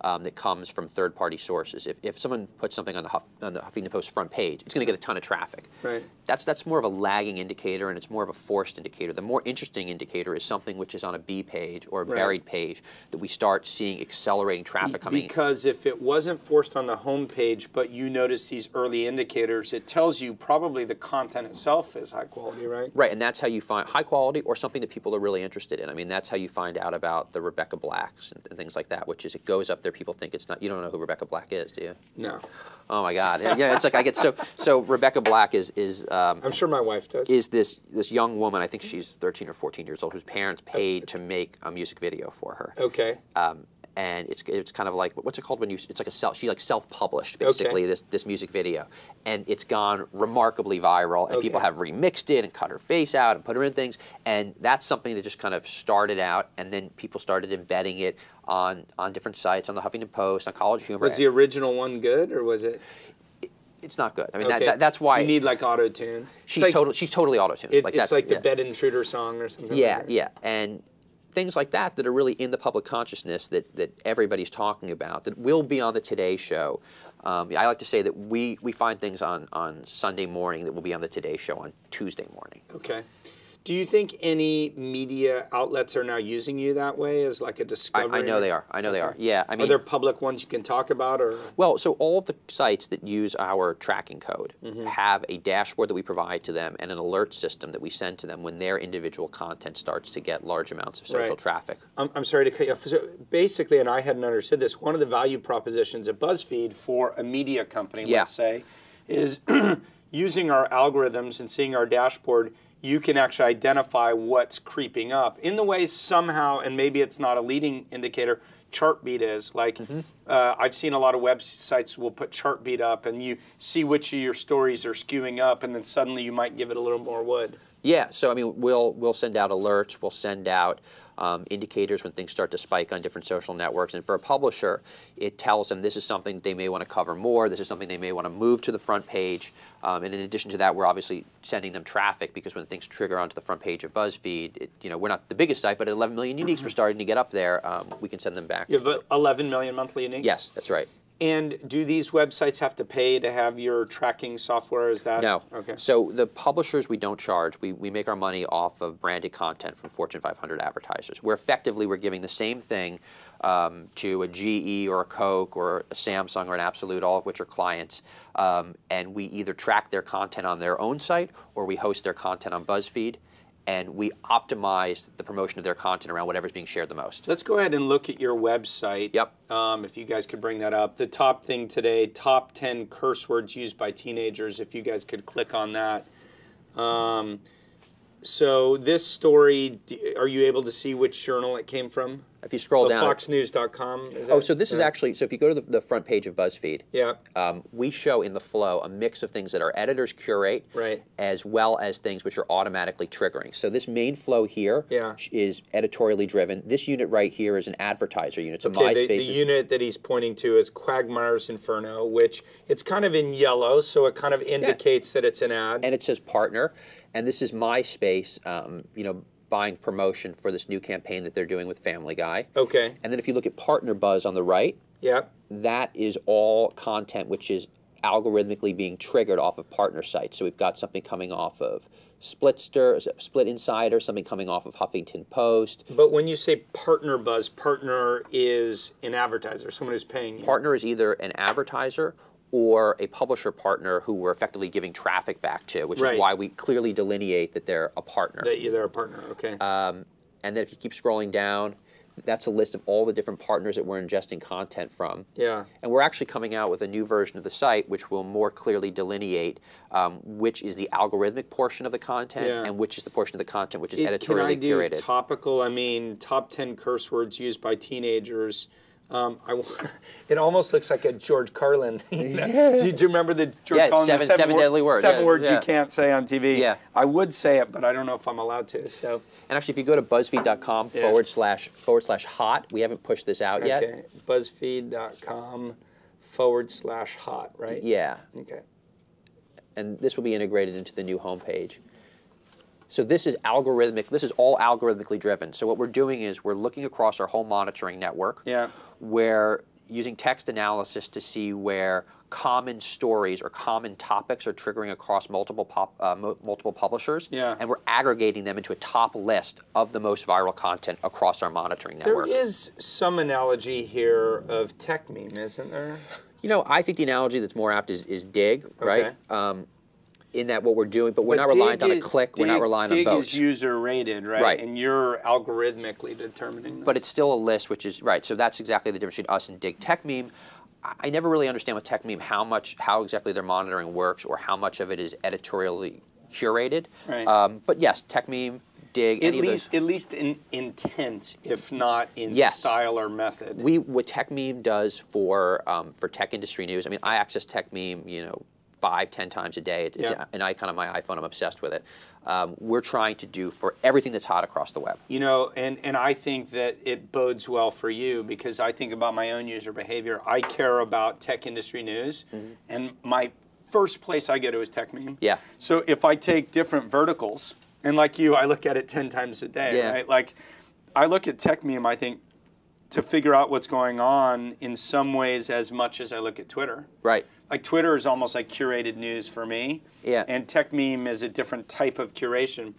that comes from third-party sources. If someone puts something on the Huffington Post front page, it's going to get a ton of traffic. Right. That's more of a lagging indicator, and it's more of a forced indicator. The more interesting indicator is something which is on a B page or a buried page that we start seeing accelerating traffic coming. Because if it wasn't forced on the home page, but you notice these early indicators, it tells you probably the content itself is high quality, right? Right, and that's how you find high quality or something that people are really interested in. I mean, that's how you find out about the Rebecca Blacks and things like that, which is it goes up there. People think it's not. You don't know who Rebecca Black is, do you? No. Oh my God! Yeah, it's like I get so. Rebecca Black is. I'm sure my wife does. Is this young woman? I think she's 13 or 14 years old, whose parents paid to make a music video for her. Okay. And it's kind of like, what's it called when you? It's like she self-published basically this music video, and it's gone remarkably viral, and people have remixed it and cut her face out and put her in things, and that's something that just kind of started out, and then people started embedding it on different sites, on the Huffington Post, on College Humor. Was the original one good, or was it? It's not good. I mean, that's why you need like auto-tune. She's totally auto-tuned. It's like the Bed Intruder song or something. Yeah, like that. And things like that are really in the public consciousness that everybody's talking about, that will be on the Today Show. I like to say that we find things on Sunday morning that will be on the Today Show on Tuesday morning. Okay. Do you think any media outlets are now using you that way as like a discovery? I know they are. I know they are. Yeah. I mean, are there public ones you can talk about, or? Well, so all of the sites that use our tracking code have a dashboard that we provide to them and an alert system that we send to them when their individual content starts to get large amounts of social traffic. I'm sorry to cut you off. So basically, and I hadn't understood this, one of the value propositions of BuzzFeed for a media company, let's say, is using our algorithms and seeing our dashboard, you can actually identify what's creeping up in the way somehow, and maybe it's not a leading indicator, Chartbeat is. Like, I've seen a lot of websites will put Chartbeat up, and you see which of your stories are skewing up, and then suddenly you might give it a little more wood. Yeah, so I mean, we'll send out alerts, we'll send out indicators when things start to spike on different social networks. And for a publisher, it tells them this is something they may want to cover more, this is something they may want to move to the front page. And in addition to that, we're obviously sending them traffic, because when things trigger onto the front page of BuzzFeed, we're not the biggest site, but at 11 million uniques, we're starting to get up there. We can send them back. You have 11 million monthly uniques? Yes, that's right. And do these websites have to pay to have your tracking software? Is that? No. Okay. So the publishers, we don't charge. We make our money off of branded content from Fortune 500 advertisers. We're giving the same thing to a GE or a Coke or a Samsung or an Absolute, all of which are clients. And we either track their content on their own site or we host their content on BuzzFeed. And we optimize the promotion of their content around whatever's being shared the most. Let's go ahead and look at your website. Yep. If you guys could bring that up. The top thing today, top 10 curse words used by teenagers, if you guys could click on that. So this story, are you able to see which journal it came from? If you scroll down. Foxnews.com. So this is actually, so if you go to the front page of BuzzFeed, we show in the flow a mix of things that our editors curate, as well as things which are automatically triggering. So this main flow here is editorially driven. This unit right here is an advertiser unit. So MySpace the unit that he's pointing to is Quagmire's Inferno, which it's kind of in yellow, so it kind of indicates that it's an ad. And it says partner. And this is MySpace, buying promotion for this new campaign that they're doing with Family Guy. Okay. And then if you look at Partner Buzz on the right, that is all content which is algorithmically being triggered off of partner sites. So we've got something coming off of Split Insider, something coming off of Huffington Post. But when you say Partner Buzz, partner is an advertiser, someone who's paying you. Partner is either an advertiser or a publisher partner who we're effectively giving traffic back to, which is why we clearly delineate that they're a partner. They're a partner, okay. And then if you keep scrolling down, that's a list of all the different partners that we're ingesting content from. Yeah. And we're actually coming out with a new version of the site which will more clearly delineate which is the algorithmic portion of the content and which is the portion of the content which is editorially curated. Can I do topical, top 10 curse words used by teenagers? It almost looks like a George Carlin. Do you remember the George Carlin? Seven deadly words. Seven words you can't say on TV. Yeah. I would say it, but I don't know if I'm allowed to. So. And actually, if you go to BuzzFeed.com /hot, we haven't pushed this out yet. Okay. BuzzFeed.com /hot, right? Yeah. Okay. And this will be integrated into the new homepage. So this is algorithmic. This is all algorithmically driven. So what we're doing is we're looking across our whole monitoring network. Yeah. We're using text analysis to see where common stories or common topics are triggering across multiple publishers. Yeah. And we're aggregating them into a top list of the most viral content across our monitoring network. There is some analogy here of tech meme, isn't there? I think the analogy that's more apt is Dig, right? In that what we're doing, but we're not reliant on a click, we're not reliant on votes. Dig is user rated, right? And you're algorithmically determining that. But it's still a list, which is, so that's exactly the difference between us and Dig. Tech meme, I never really understand with tech meme how exactly their monitoring works or how much of it is editorially curated. Right. But yes, tech meme, Dig, at least in intent, if not in style or method. What tech meme does for tech industry news, I access tech meme, 5-10 times a day. It's an icon on my iPhone. I'm obsessed with it. We're trying to do for everything that's hot across the web. And I think that it bodes well for you because I think about my own user behavior. I care about tech industry news, and my first place I go to is tech meme. Yeah. So if I take different verticals, and like you, I look at it 10 times a day, right? Like, I look at tech meme, I think, to figure out what's going on in some ways as much as I look at Twitter. Right. Like Twitter is almost like curated news for me. Yeah. And tech meme is a different type of curation.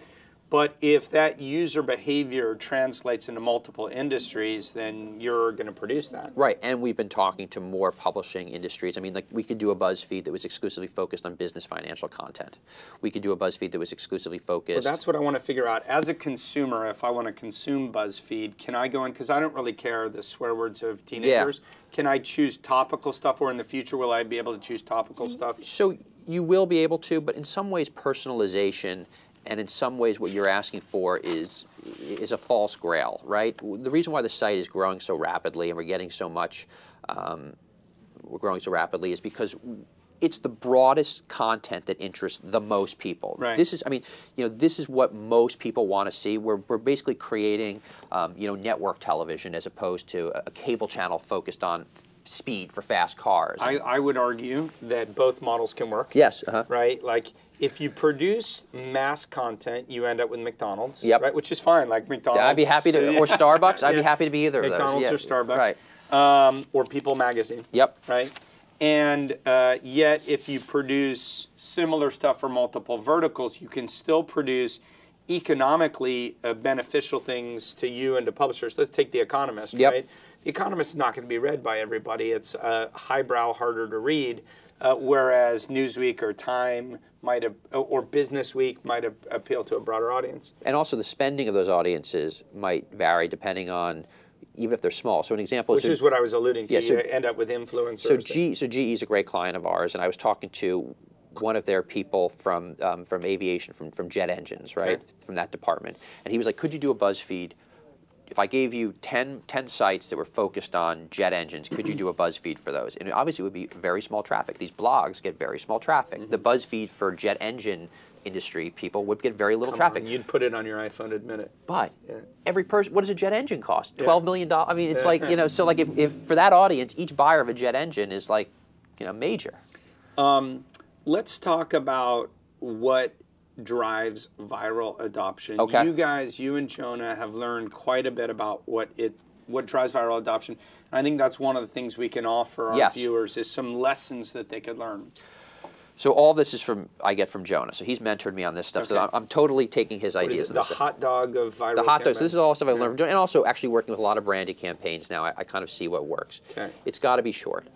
But if that user behavior translates into multiple industries, then you're going to produce that. Right, and we've been talking to more publishing industries. I mean, like we could do a BuzzFeed that was exclusively focused on business financial content. We could do a BuzzFeed that was exclusively focused. Well, that's what I want to figure out. As a consumer, if I want to consume BuzzFeed, can I go in, because I don't really care the swear words of teenagers, can I choose topical stuff, or in the future will I be able to choose topical stuff? So you will be able to, but in some ways personalization, and in some ways what you're asking for is a false grail, right? The reason why the site is growing so rapidly and we're getting so much, we're growing so rapidly is because it's the broadest content that interests the most people. Right. This is, I mean, this is what most people want to see. We're basically creating, network television as opposed to a cable channel focused on speed for fast cars. I would argue that both models can work. Yes. Right? Like, if you produce mass content, you end up with McDonald's, Yep. right? Which is fine, like McDonald's. I'd be happy to, or Starbucks. I'd be happy to be either McDonald's of those. or Starbucks. Right. Or People Magazine. Yep. Right? And yet, if you produce similar stuff for multiple verticals, you can still produce economically beneficial things to you and to publishers. Let's take The Economist, Yep. right? The Economist is not going to be read by everybody. It's highbrow, harder to read, whereas Newsweek or Time might have, or Business Week might appeal to a broader audience. And also the spending of those audiences might vary depending on, even if they're small. So an example Which is what I was alluding to. Yeah, so, you end up with influencers. So GE is a great client of ours, and I was talking to one of their people from aviation, from jet engines, right, from that department. And he was like, could you do a BuzzFeed? If I gave you 10 sites that were focused on jet engines, could you do a BuzzFeed for those? And obviously it would be very small traffic. These blogs get very small traffic. The BuzzFeed for jet engine industry people would get very little traffic. You'd put it on your iPhone, admit it. But every person, what does a jet engine cost? $12 million? I mean, it's like, so like if for that audience, each buyer of a jet engine is like, major. Let's talk about what drives viral adoption. Okay. You guys, you and Jonah have learned quite a bit about what drives viral adoption. And I think that's one of the things we can offer our viewers is some lessons that they could learn. So all this is I get from Jonah. So he's mentored me on this stuff. Okay. So I'm totally taking his ideas. The hot dog of viral The hot dog. So this is all stuff I learned Yeah. from Jonah, and also actually working with a lot of branded campaigns now. I kind of see what works. Okay. It's got to be short.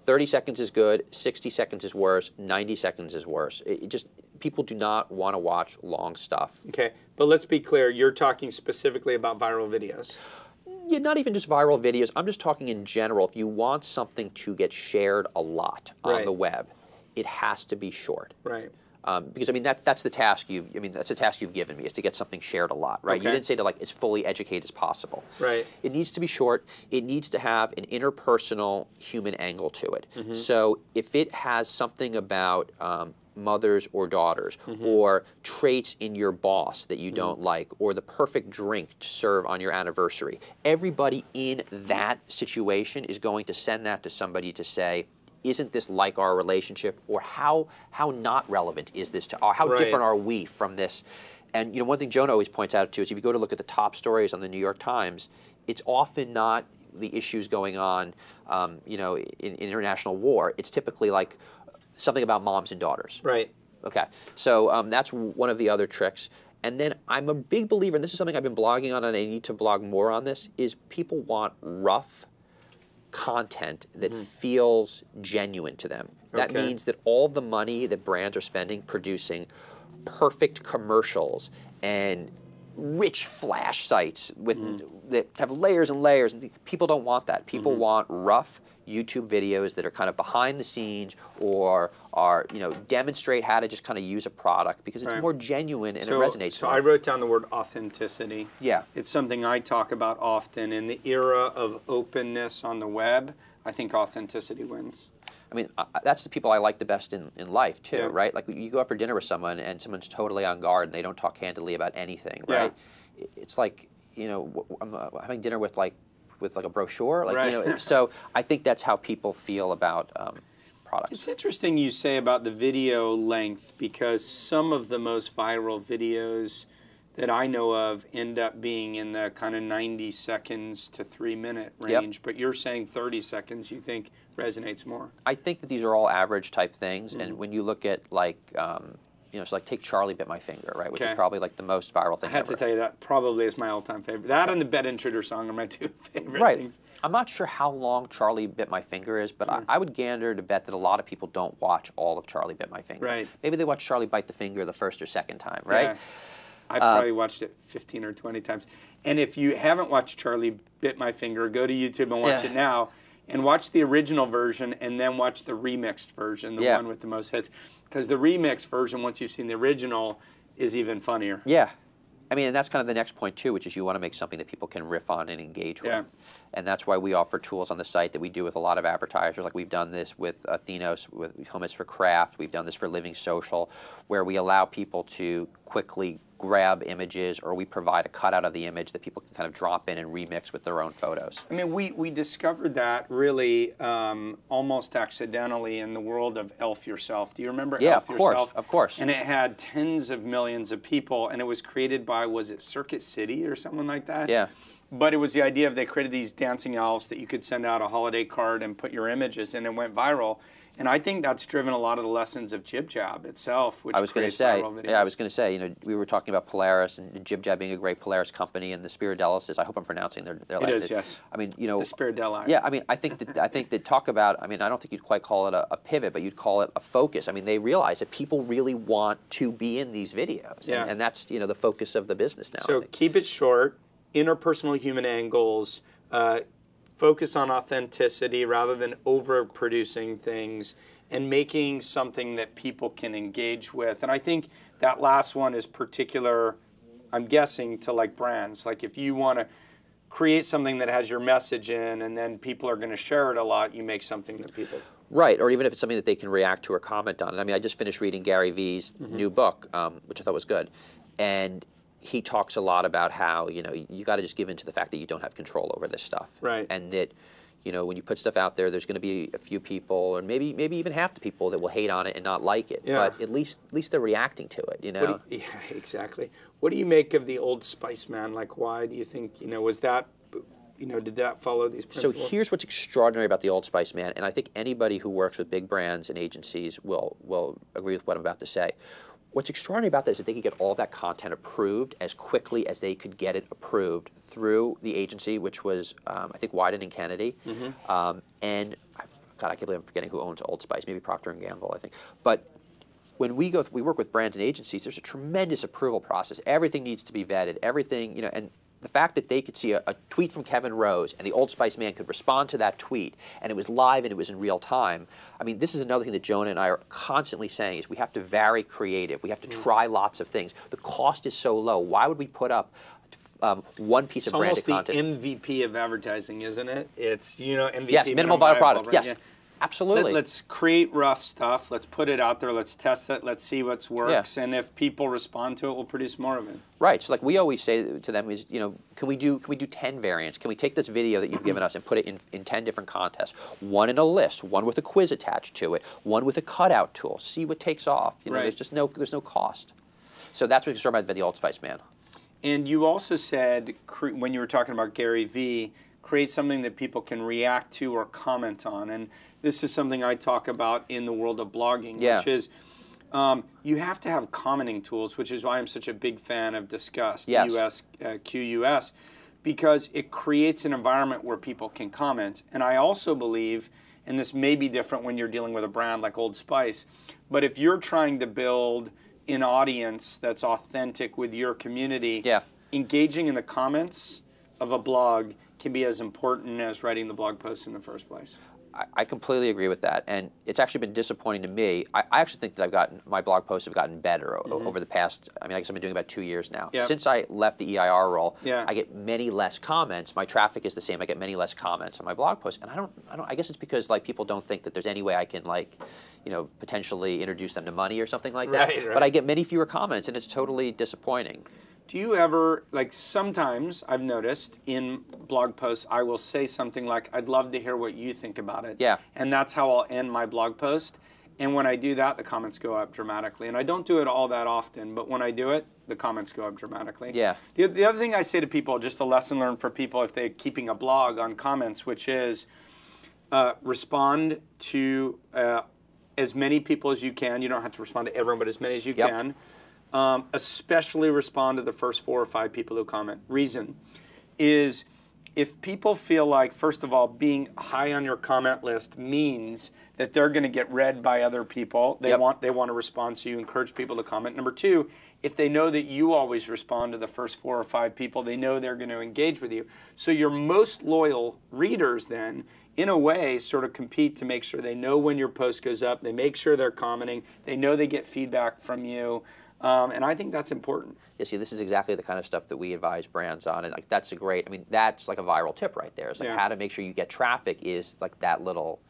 30 seconds is good. 60 seconds is worse. 90 seconds is worse. It just people do not want to watch long stuff. Okay, but let's be clear. You're talking specifically about viral videos. Yeah, not even just viral videos. I'm just talking in general. If you want something to get shared a lot on the web, it has to be short. Right. Because I mean that's the task that's the task you've given me is to get something shared a lot, right? Okay. You didn't say to like as fully educate as possible. Right. It needs to be short. It needs to have an interpersonal human angle to it. So if it has something about mothers or daughters, or traits in your boss that you don't like, or the perfect drink to serve on your anniversary, everybody in that situation is going to send that to somebody to say, isn't this like our relationship, or how not relevant is this to how different are we from this? And one thing Jonah always points out too is if you go to look at the top stories on the New York Times, it's often not the issues going on, in international war. It's typically like something about moms and daughters. Right. Okay, so that's one of the other tricks. And then I'm a big believer, and this is something I've been blogging on, and I need to blog more on this, is people want rough content that feels genuine to them. That means that all the money that brands are spending producing perfect commercials and rich flash sites that have layers and layers, people don't want that. People want rough YouTube videos that are kind of behind the scenes or are, demonstrate how to just kind of use a product because it's more genuine and it resonates. So I wrote down the word authenticity. Yeah. It's something I talk about often. In the era of openness on the web, I think authenticity wins. I mean, that's the people I like the best in life too, right? Like you go out for dinner with someone and someone's totally on guard and they don't talk candidly about anything, right? It's like, I'm having dinner with like a brochure, like so I think that's how people feel about products. It's interesting you say about the video length because some of the most viral videos that I know of end up being in the kind of 90 seconds to 3-minute range, but you're saying 30 seconds you think resonates more. I think that these are all average type things, and when you look at like you know, so like take Charlie Bit My Finger, right, which is Okay. probably like the most viral thing I had ever. to tell you that probably is my all-time favorite. That and the Bed Intruder song are my two favorite Right. things. I'm not sure how long Charlie Bit My Finger is, but I would gander to bet that a lot of people don't watch all of Charlie Bit My Finger. Right. Maybe they watch Charlie Bite the Finger the first or second time, right? Yeah. I probably watched it 15 or 20 times. And if you haven't watched Charlie Bit My Finger, go to YouTube and watch Yeah. it now. And watch the original version and then watch the remixed version, the Yeah. one with the most hits. Because the remixed version, once you've seen the original, is even funnier. Yeah. I mean, and that's kind of the next point, too, which is you want to make something that people can riff on and engage with. Yeah. And that's why we offer tools on the site that we do with a lot of advertisers. Like we've done this with Athenos, with Hummus for Craft. We've done this for Living Social, where we allow people to quickly grab images, or we provide a cutout of the image that people can kind of drop in and remix with their own photos. I mean, we discovered that really almost accidentally in the world of Elf Yourself. Do you remember Yeah, Elf of course, Yourself? of course. And it had tens of millions of people, and it was created by, was it Circuit City or someone like that? Yeah. But it was the idea of they created these dancing elves that you could send out a holiday card and put your images, and it went viral. And I think that's driven a lot of the lessons of Jib Jab itself, which I was going to creates say, viral videos. yeah, I was going to say, you know, we were talking about Polaris and Jib Jab being a great Polaris company, and the Spiridellis, I hope I'm pronouncing their last name. It is, yes. I mean, you know, The Spiridelli. yeah, I mean, I think that talk about, I mean, I don't think you'd quite call it a pivot, but you'd call it a focus. I mean, they realize that people really want to be in these videos, Yeah. and that's, you know, the focus of the business now. I So think. keep it short, interpersonal human angles, focus on authenticity rather than overproducing things, and making something that people can engage with. And I think that last one is particular, I'm guessing, to like brands. Like if you want to create something that has your message in and then people are going to share it a lot, you make something that people... Right, or even if it's something that they can react to or comment on. And I mean, I just finished reading Gary Vee's new book, which I thought was good. And he talks a lot about how, you know, you got to just give in to the fact that you don't have control over this stuff. Right. And that, you know, when you put stuff out there, there's going to be a few people, or maybe even half the people that will hate on it and not like it. Yeah. But at least they're reacting to it, you know? Yeah, exactly. What do you make of the Old Spice man? Like, why do you think, you know, was that, you know, did that follow these So principles? here's what's extraordinary about the Old Spice man, and I think anybody who works with big brands and agencies will agree with what I'm about to say. What's extraordinary about this is that they could get all that content approved as quickly as they could get it approved through the agency, which was, I think, Wyden and Kennedy. And, God, I can't believe I'm forgetting who owns Old Spice, maybe Procter & Gamble, I think. But when we work with brands and agencies, there's a tremendous approval process. Everything needs to be vetted, everything, you know, and the fact that they could see a tweet from Kevin Rose and the Old Spice man could respond to that tweet and it was live and it was in real time. I mean, this is another thing that Jonah and I are constantly saying is we have to vary creative. We have to try lots of things. The cost is so low. Why would we put up one piece of branded content? It's almost the MVP of advertising, isn't it? It's, you know, MVP. Yes, minimal viable product. right? Yes, Yeah. absolutely. Let's create rough stuff. Let's put it out there. Let's test it. Let's see what works. Yeah. And if people respond to it, we'll produce more of it. Right. So like we always say to them is, you know, can we do 10 variants? Can we take this video that you've given us and put it in 10 different contests? One in a list, one with a quiz attached to it, one with a cutout tool. See what takes off. You know, Right. there's no cost. So that's what's extraordinary about the Old Spice man. And you also said, when you were talking about Gary Vee, create something that people can react to or comment on. And this is something I talk about in the world of blogging, Yeah. which is you have to have commenting tools, which is why I'm such a big fan of Discuss, Yes. QUS, because it creates an environment where people can comment. And I also believe, and this may be different when you're dealing with a brand like Old Spice, but if you're trying to build an audience that's authentic with your community, Yeah. engaging in the comments of a blog can be as important as writing the blog post in the first place. I completely agree with that, and it's actually been disappointing to me. I actually think that my blog posts have gotten better over the past. I mean, I guess I've been doing about 2 years now. Yep. Since I left the EIR role, Yeah. I get many less comments. My traffic is the same. I get many less comments on my blog posts, and I don't. I guess it's because like people don't think that there's any way I can like, you know, potentially introduce them to money or something like that. Right. But I get many fewer comments, and it's totally disappointing. Do you ever, like sometimes I've noticed in blog posts, I will say something like, I'd love to hear what you think about it. Yeah. And that's how I'll end my blog post. And when I do that, the comments go up dramatically. And I don't do it all that often, but when I do it, the comments go up dramatically. Yeah. The other thing I say to people, just a lesson learned for people if they're keeping a blog on comments, which is respond to as many people as you can. You don't have to respond to everyone, but as many as you Yep. can. Especially respond to the first 4 or 5 people who comment. Reason is if people feel like, first of all, being high on your comment list means that they're going to get read by other people. They Yep. want to respond, so you encourage people to comment. Number 2, if they know that you always respond to the first 4 or 5 people, they know they're going to engage with you. So your most loyal readers then, in a way, sort of compete to make sure they know when your post goes up. They make sure they're commenting. They know they get feedback from you. And I think that's important. Yeah, see, this is exactly the kind of stuff that we advise brands on, and like that's a great. I mean, that's like a viral tip right there. It's like how to make sure you get traffic is like that little,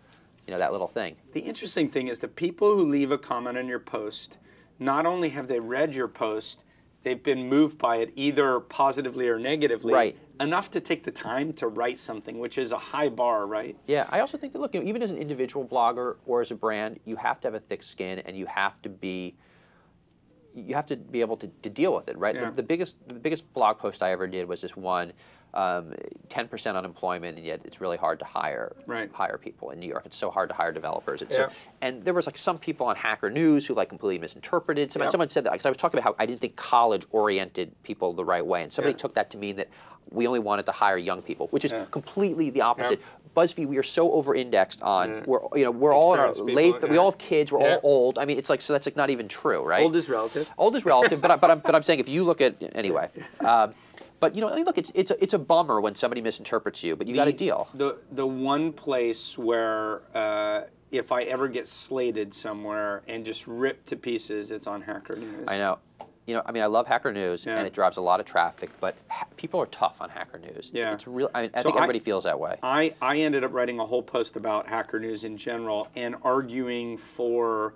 that little thing. The interesting thing is the people who leave a comment on your post, not only have they read your post, they've been moved by it either positively or negatively, right? Enough to take the time to write something, which is a high bar, right? Yeah, I also think that look, even as an individual blogger or as a brand, you have to have a thick skin and you have to be able to deal with it, right? Yeah. The biggest blog post I ever did was this one, 10% unemployment, and yet it's really hard to hire people in New York. It's so hard to hire developers. And there was like some people on Hacker News who like completely misinterpreted. Someone said that because I was talking about how I didn't think college oriented people the right way, and somebody took that to mean that we only wanted to hire young people, which is completely the opposite. BuzzFeed, we are so over-indexed on we're all in our late. We all have kids. We're all old. I mean, it's like so that's like not even true, right? Old is relative. Old is relative, but I'm saying if you look at anyway. But I mean, look, it's a bummer when somebody misinterprets you, but you got to deal. The one place where if I ever get slated somewhere and just ripped to pieces, it's on Hacker News. I know. I mean, I love Hacker News, and it drives a lot of traffic, but people are tough on Hacker News. Yeah. It's real. I think everybody feels that way. I ended up writing a whole post about Hacker News in general and arguing for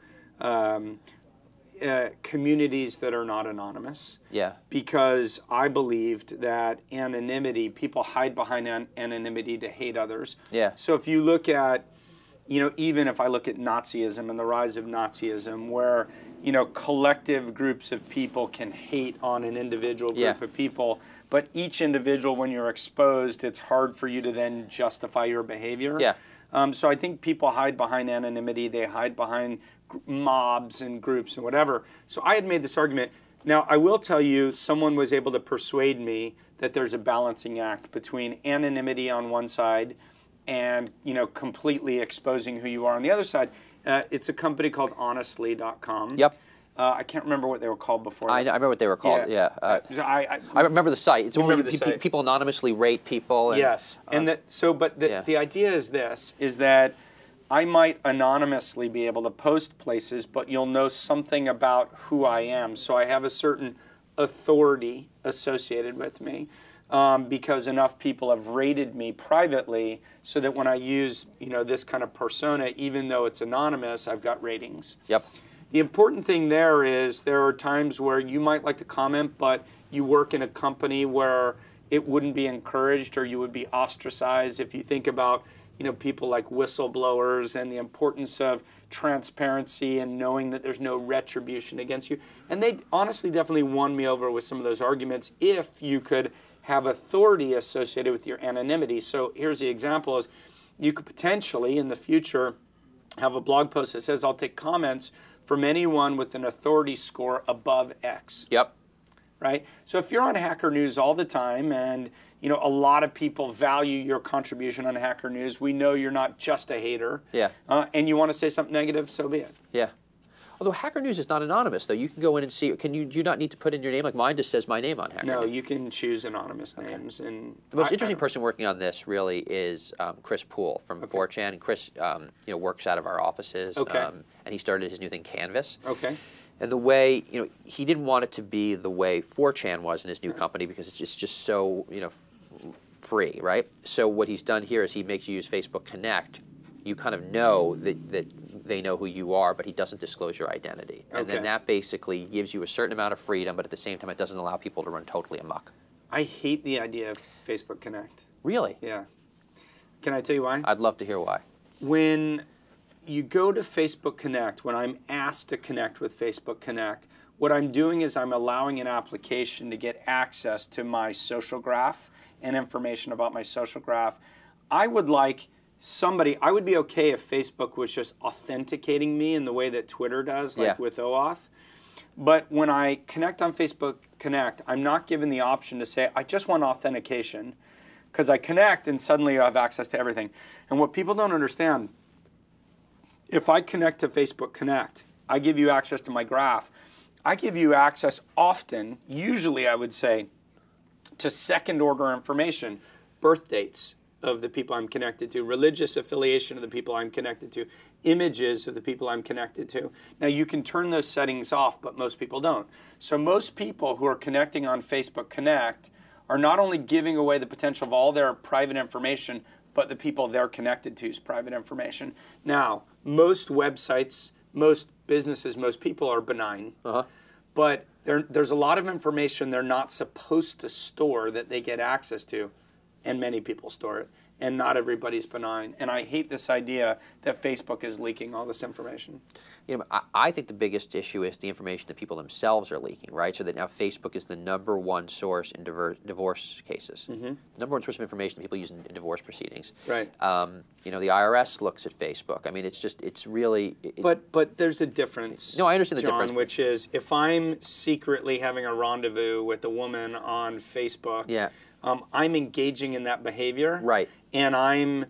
communities that are not anonymous. Yeah. Because I believed that anonymity, people hide behind anonymity to hate others. Yeah. So if you look at, even if I look at Nazism and the rise of Nazism, where, collective groups of people can hate on an individual group of people, but each individual, when you're exposed, it's hard for you to then justify your behavior. Yeah. So I think people hide behind anonymity. They hide behind mobs and groups and whatever. So I had made this argument. Now, I will tell you, someone was able to persuade me that there's a balancing act between anonymity on one side and completely exposing who you are on the other side. It's a company called honestly.com. Yep. I can't remember what they were called before. I remember what they were called. Yeah. I remember the site. It's where people anonymously rate people. And, yes. The idea is this: is that I might anonymously be able to post places, but you'll know something about who I am. So I have a certain authority associated with me. Because enough people have rated me privately so that when I use this kind of persona, even though it's anonymous, I've got ratings. Yep. The important thing there is there are times where you might like to comment, but you work in a company where it wouldn't be encouraged or you would be ostracized. If you think about people like whistleblowers and the importance of transparency and knowing that there's no retribution against you. And they honestly definitely won me over with some of those arguments if you could have authority associated with your anonymity. So here's the example is you could potentially in the future have a blog post that says I'll take comments from anyone with an authority score above X. Yep. Right? So if you're on Hacker News all the time and a lot of people value your contribution on Hacker News, we know you're not just a hater. Yeah. And you want to say something negative, so be it. Yeah. Although Hacker News is not anonymous, though. You can go in and see. Do you not need to put in your name? Like mine just says my name on Hacker News. No, you can choose anonymous names. And the most interesting person working on this really is Chris Poole from 4chan. And Chris, works out of our offices. Okay. And he started his new thing, Canvas. Okay. And the way, he didn't want it to be the way 4chan was in his new company because it's just so, free, right? So what he's done here is he makes you use Facebook Connect. You kind of know that they know who you are, but he doesn't disclose your identity. And then that basically gives you a certain amount of freedom, but at the same time, it doesn't allow people to run totally amok. I hate the idea of Facebook Connect. Really? Yeah. Can I tell you why? I'd love to hear why. When you go to Facebook Connect, when I'm asked to connect with Facebook Connect, what I'm doing is I'm allowing an application to get access to my social graph and information about my social graph. I would like I would be okay if Facebook was just authenticating me in the way that Twitter does, like with OAuth. But when I connect on Facebook Connect, I'm not given the option to say, I just want authentication, because I connect and suddenly I have access to everything. And what people don't understand, if I connect to Facebook Connect, I give you access to my graph. I give you access often, usually I would say, to second order information, birth dates of the people I'm connected to, religious affiliation of the people I'm connected to, images of the people I'm connected to. Now you can turn those settings off, but most people don't. So most people who are connecting on Facebook Connect are not only giving away the potential of all their private information, but the people they're connected to's private information. Now, most websites, most businesses, most people are benign, but there's a lot of information they're not supposed to store that they get access to, and many people store it, and not everybody's benign. And I hate this idea that Facebook is leaking all this information. You know, I think the biggest issue is the information that people themselves are leaking, right? So that now Facebook is the #1 source in divorce cases. The #1 source of information that people use in divorce proceedings. Right. You know, the IRS looks at Facebook. I mean, it's really... But there's a difference. No, I understand the John, difference. which is if I'm secretly having a rendezvous with a woman on Facebook, I'm engaging in that behavior. Right. And I'm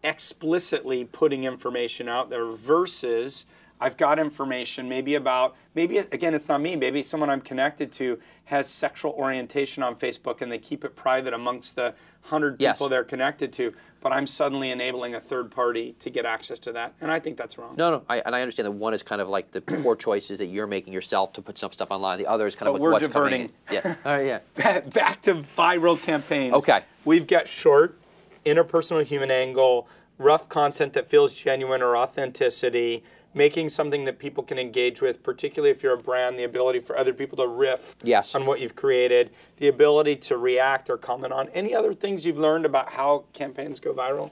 explicitly putting information out there versus I've got information maybe again, it's not me, maybe someone I'm connected to has sexual orientation on Facebook and they keep it private amongst the 100 people they're connected to, but I'm suddenly enabling a third party to get access to that, and I think that's wrong. No, and I understand that one is kind of like the poor choices that you're making yourself to put some stuff online. The other is kind of we're what's diverting. coming in. All right, Back to viral campaigns. Okay. We've got short, interpersonal human angle, rough content that feels genuine or authenticity, making something that people can engage with, particularly if you're a brand, the ability for other people to riff on what you've created, the ability to react or comment on. Any other things you've learned about how campaigns go viral?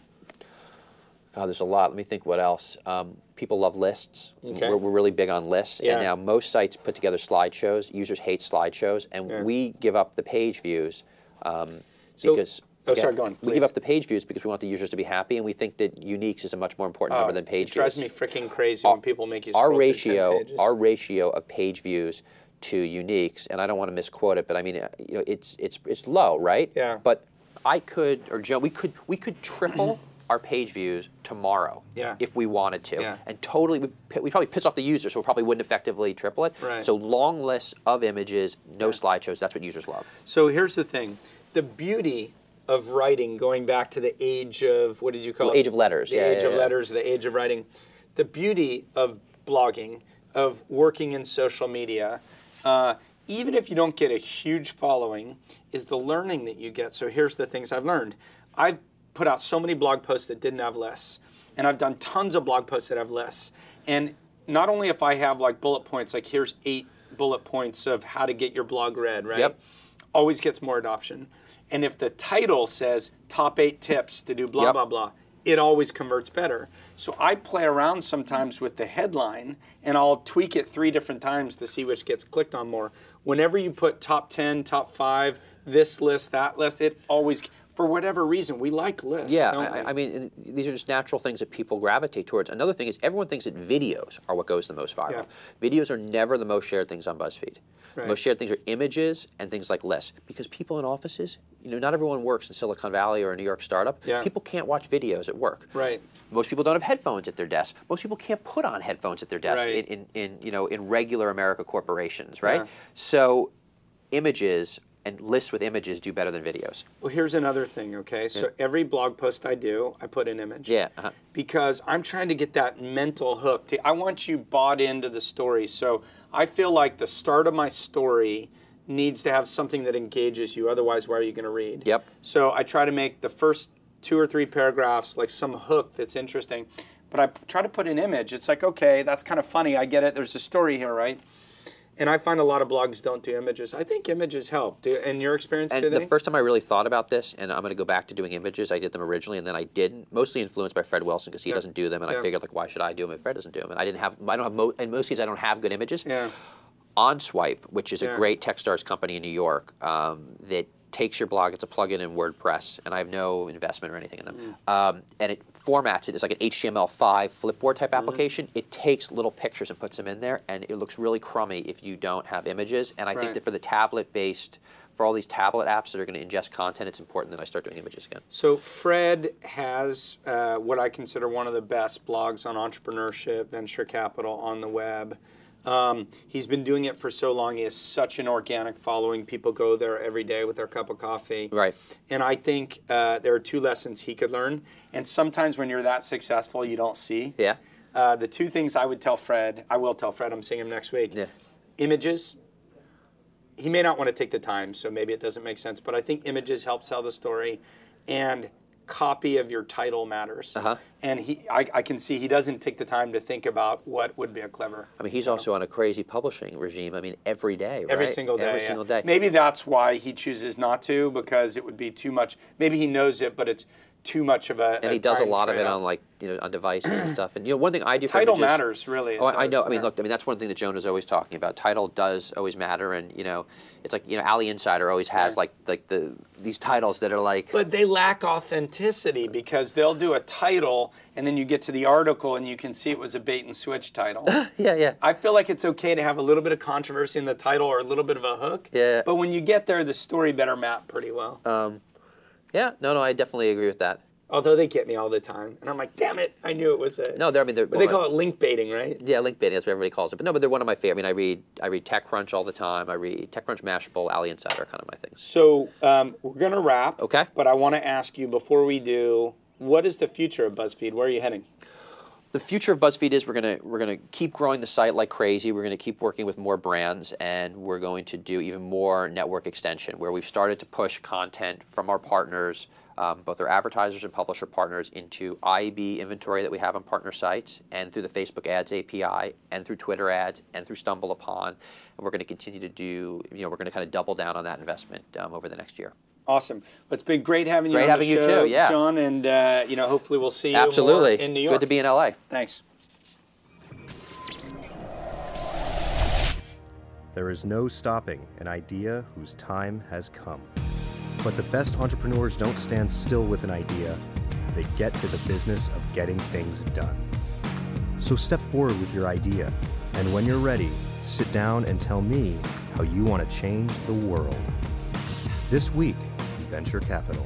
God, there's a lot. Let me think what else. People love lists. We're really big on lists. And now most sites put together slideshows. Users hate slideshows. And we give up the page views because... sorry, go on, we give up the page views because we want the users to be happy, and we think that uniques is a much more important number than page views. It drives me freaking crazy when people make you scroll through 10 pages. Our ratio of page views to uniques, and I don't want to misquote it, but I mean, you know, it's low, right? Yeah. But I could, or Joe, we could triple our page views tomorrow if we wanted to, and totally, we probably piss off the user, so we probably wouldn't effectively triple it. Right. So long lists of images, no slideshows. That's what users love. So here's the thing: the beauty of writing, going back to the age of, what did you call it? Age of letters. The age of letters, the age of writing. The beauty of blogging, of working in social media, even if you don't get a huge following, is the learning that you get. So here's the things I've learned. I've put out so many blog posts that didn't have lists, and I've done tons of blog posts that have lists. And not only if I have like bullet points, like here's 8 bullet points of how to get your blog read, right? Yep. Always gets more adoption. And if the title says top 8 tips to do blah, blah, blah, it always converts better. So I play around sometimes with the headline, and I'll tweak it 3 different times to see which gets clicked on more. Whenever you put top 10, top 5, this list, that list, it always, for whatever reason, we like lists. Yeah, I mean, these are just natural things that people gravitate towards. Another thing is everyone thinks that videos are what goes the most viral. Videos are never the most shared things on BuzzFeed. Right. Most shared things are images and things like lists. Because people in offices, you know, not everyone works in Silicon Valley or a New York startup. People can't watch videos at work. Right. Most people don't have headphones at their desk. Most people can't put on headphones at their desk in regular America corporations, right? So images and lists with images do better than videos. Well, here's another thing, okay? So every blog post I do, I put an image. Because I'm trying to get that mental hook. I want you bought into the story. So I feel like the start of my story needs to have something that engages you. Otherwise, why are you going to read? So I try to make the first 2 or 3 paragraphs like some hook that's interesting. But I try to put an image. It's like, okay, that's kind of funny. I get it. There's a story here, right? And I find a lot of blogs don't do images. I think images help. In your experience, do they? The first time I really thought about this, and I'm going to go back to doing images, I did them originally, and then I didn't. Mostly influenced by Fred Wilson because he doesn't do them, and I figured like, why should I do them if Fred doesn't do them? And in most cases, I don't have good images. OnSwipe, which is a great Techstars company in New York that takes your blog, it's a plugin in WordPress, and I have no investment or anything in them, and it formats it as like an HTML5 Flipboard type application. It takes little pictures and puts them in there, and it looks really crummy if you don't have images. And I think that for the tablet-based, for all these tablet apps that are going to ingest content, it's important that I start doing images again. So Fred has what I consider one of the best blogs on entrepreneurship, venture capital on the web. He's been doing it for so long. He has such an organic following. People go there every day with their cup of coffee. Right. And I think there are 2 lessons he could learn. And sometimes when you're that successful, you don't see. Yeah. The 2 things I would tell Fred, I will tell Fred, I'm seeing him next week. Yeah. Images. He may not want to take the time, so maybe it doesn't make sense. But I think images help sell the story. And copy of your title matters. And I can see he doesn't take the time to think about what would be a clever. I mean, he's also on a crazy publishing regime. I mean, every day, right? Every single day. Every single day. Maybe that's why he chooses not to, because it would be too much. Maybe he knows it, but it's too much of a. And he does a lot of it trade-off. on, like, on devices and stuff. And one thing I do for Title images, matters, really. Oh, I know. I mean, look. I mean, that's one thing that Jon is always talking about. Title does always matter, and it's like Alley Insider always has like these titles that are like. But they lack authenticity because they'll do a title, and then you get to the article, and you can see it was a bait and switch title. Yeah. I feel like it's okay to have a little bit of controversy in the title or a little bit of a hook. Yeah. But when you get there, the story better map pretty well. Yeah. No, I definitely agree with that. Although they get me all the time, and I'm like, damn it, I knew it was a. No, they're But they call it link baiting, right? Yeah, link baiting. That's what everybody calls it. But no, but they're one of my favorite. I mean, I read TechCrunch all the time. I read TechCrunch, Mashable, Alley Insider, are kind of my things. So we're gonna wrap. Okay. But I want to ask you before we do, what is the future of BuzzFeed? Where are you heading? The future of BuzzFeed is we're gonna keep growing the site like crazy. We're gonna keep working with more brands, and we're going to do even more network extension, where we've started to push content from our partners, both our advertisers and publisher partners, into IAB inventory that we have on partner sites, and through the Facebook Ads API, and through Twitter ads, and through StumbleUpon. And we're going to continue to do, we're going to kind of double down on that investment over the next year. Awesome. Well, it's been great having you Great on the having show, you too, yeah. Jon, and hopefully we'll see you Absolutely. more in New York. Good to be in LA. Thanks. There is no stopping an idea whose time has come. But the best entrepreneurs don't stand still with an idea. They get to the business of getting things done. So step forward with your idea, and when you're ready, sit down and tell me how you want to change the world. This week in Venture Capital.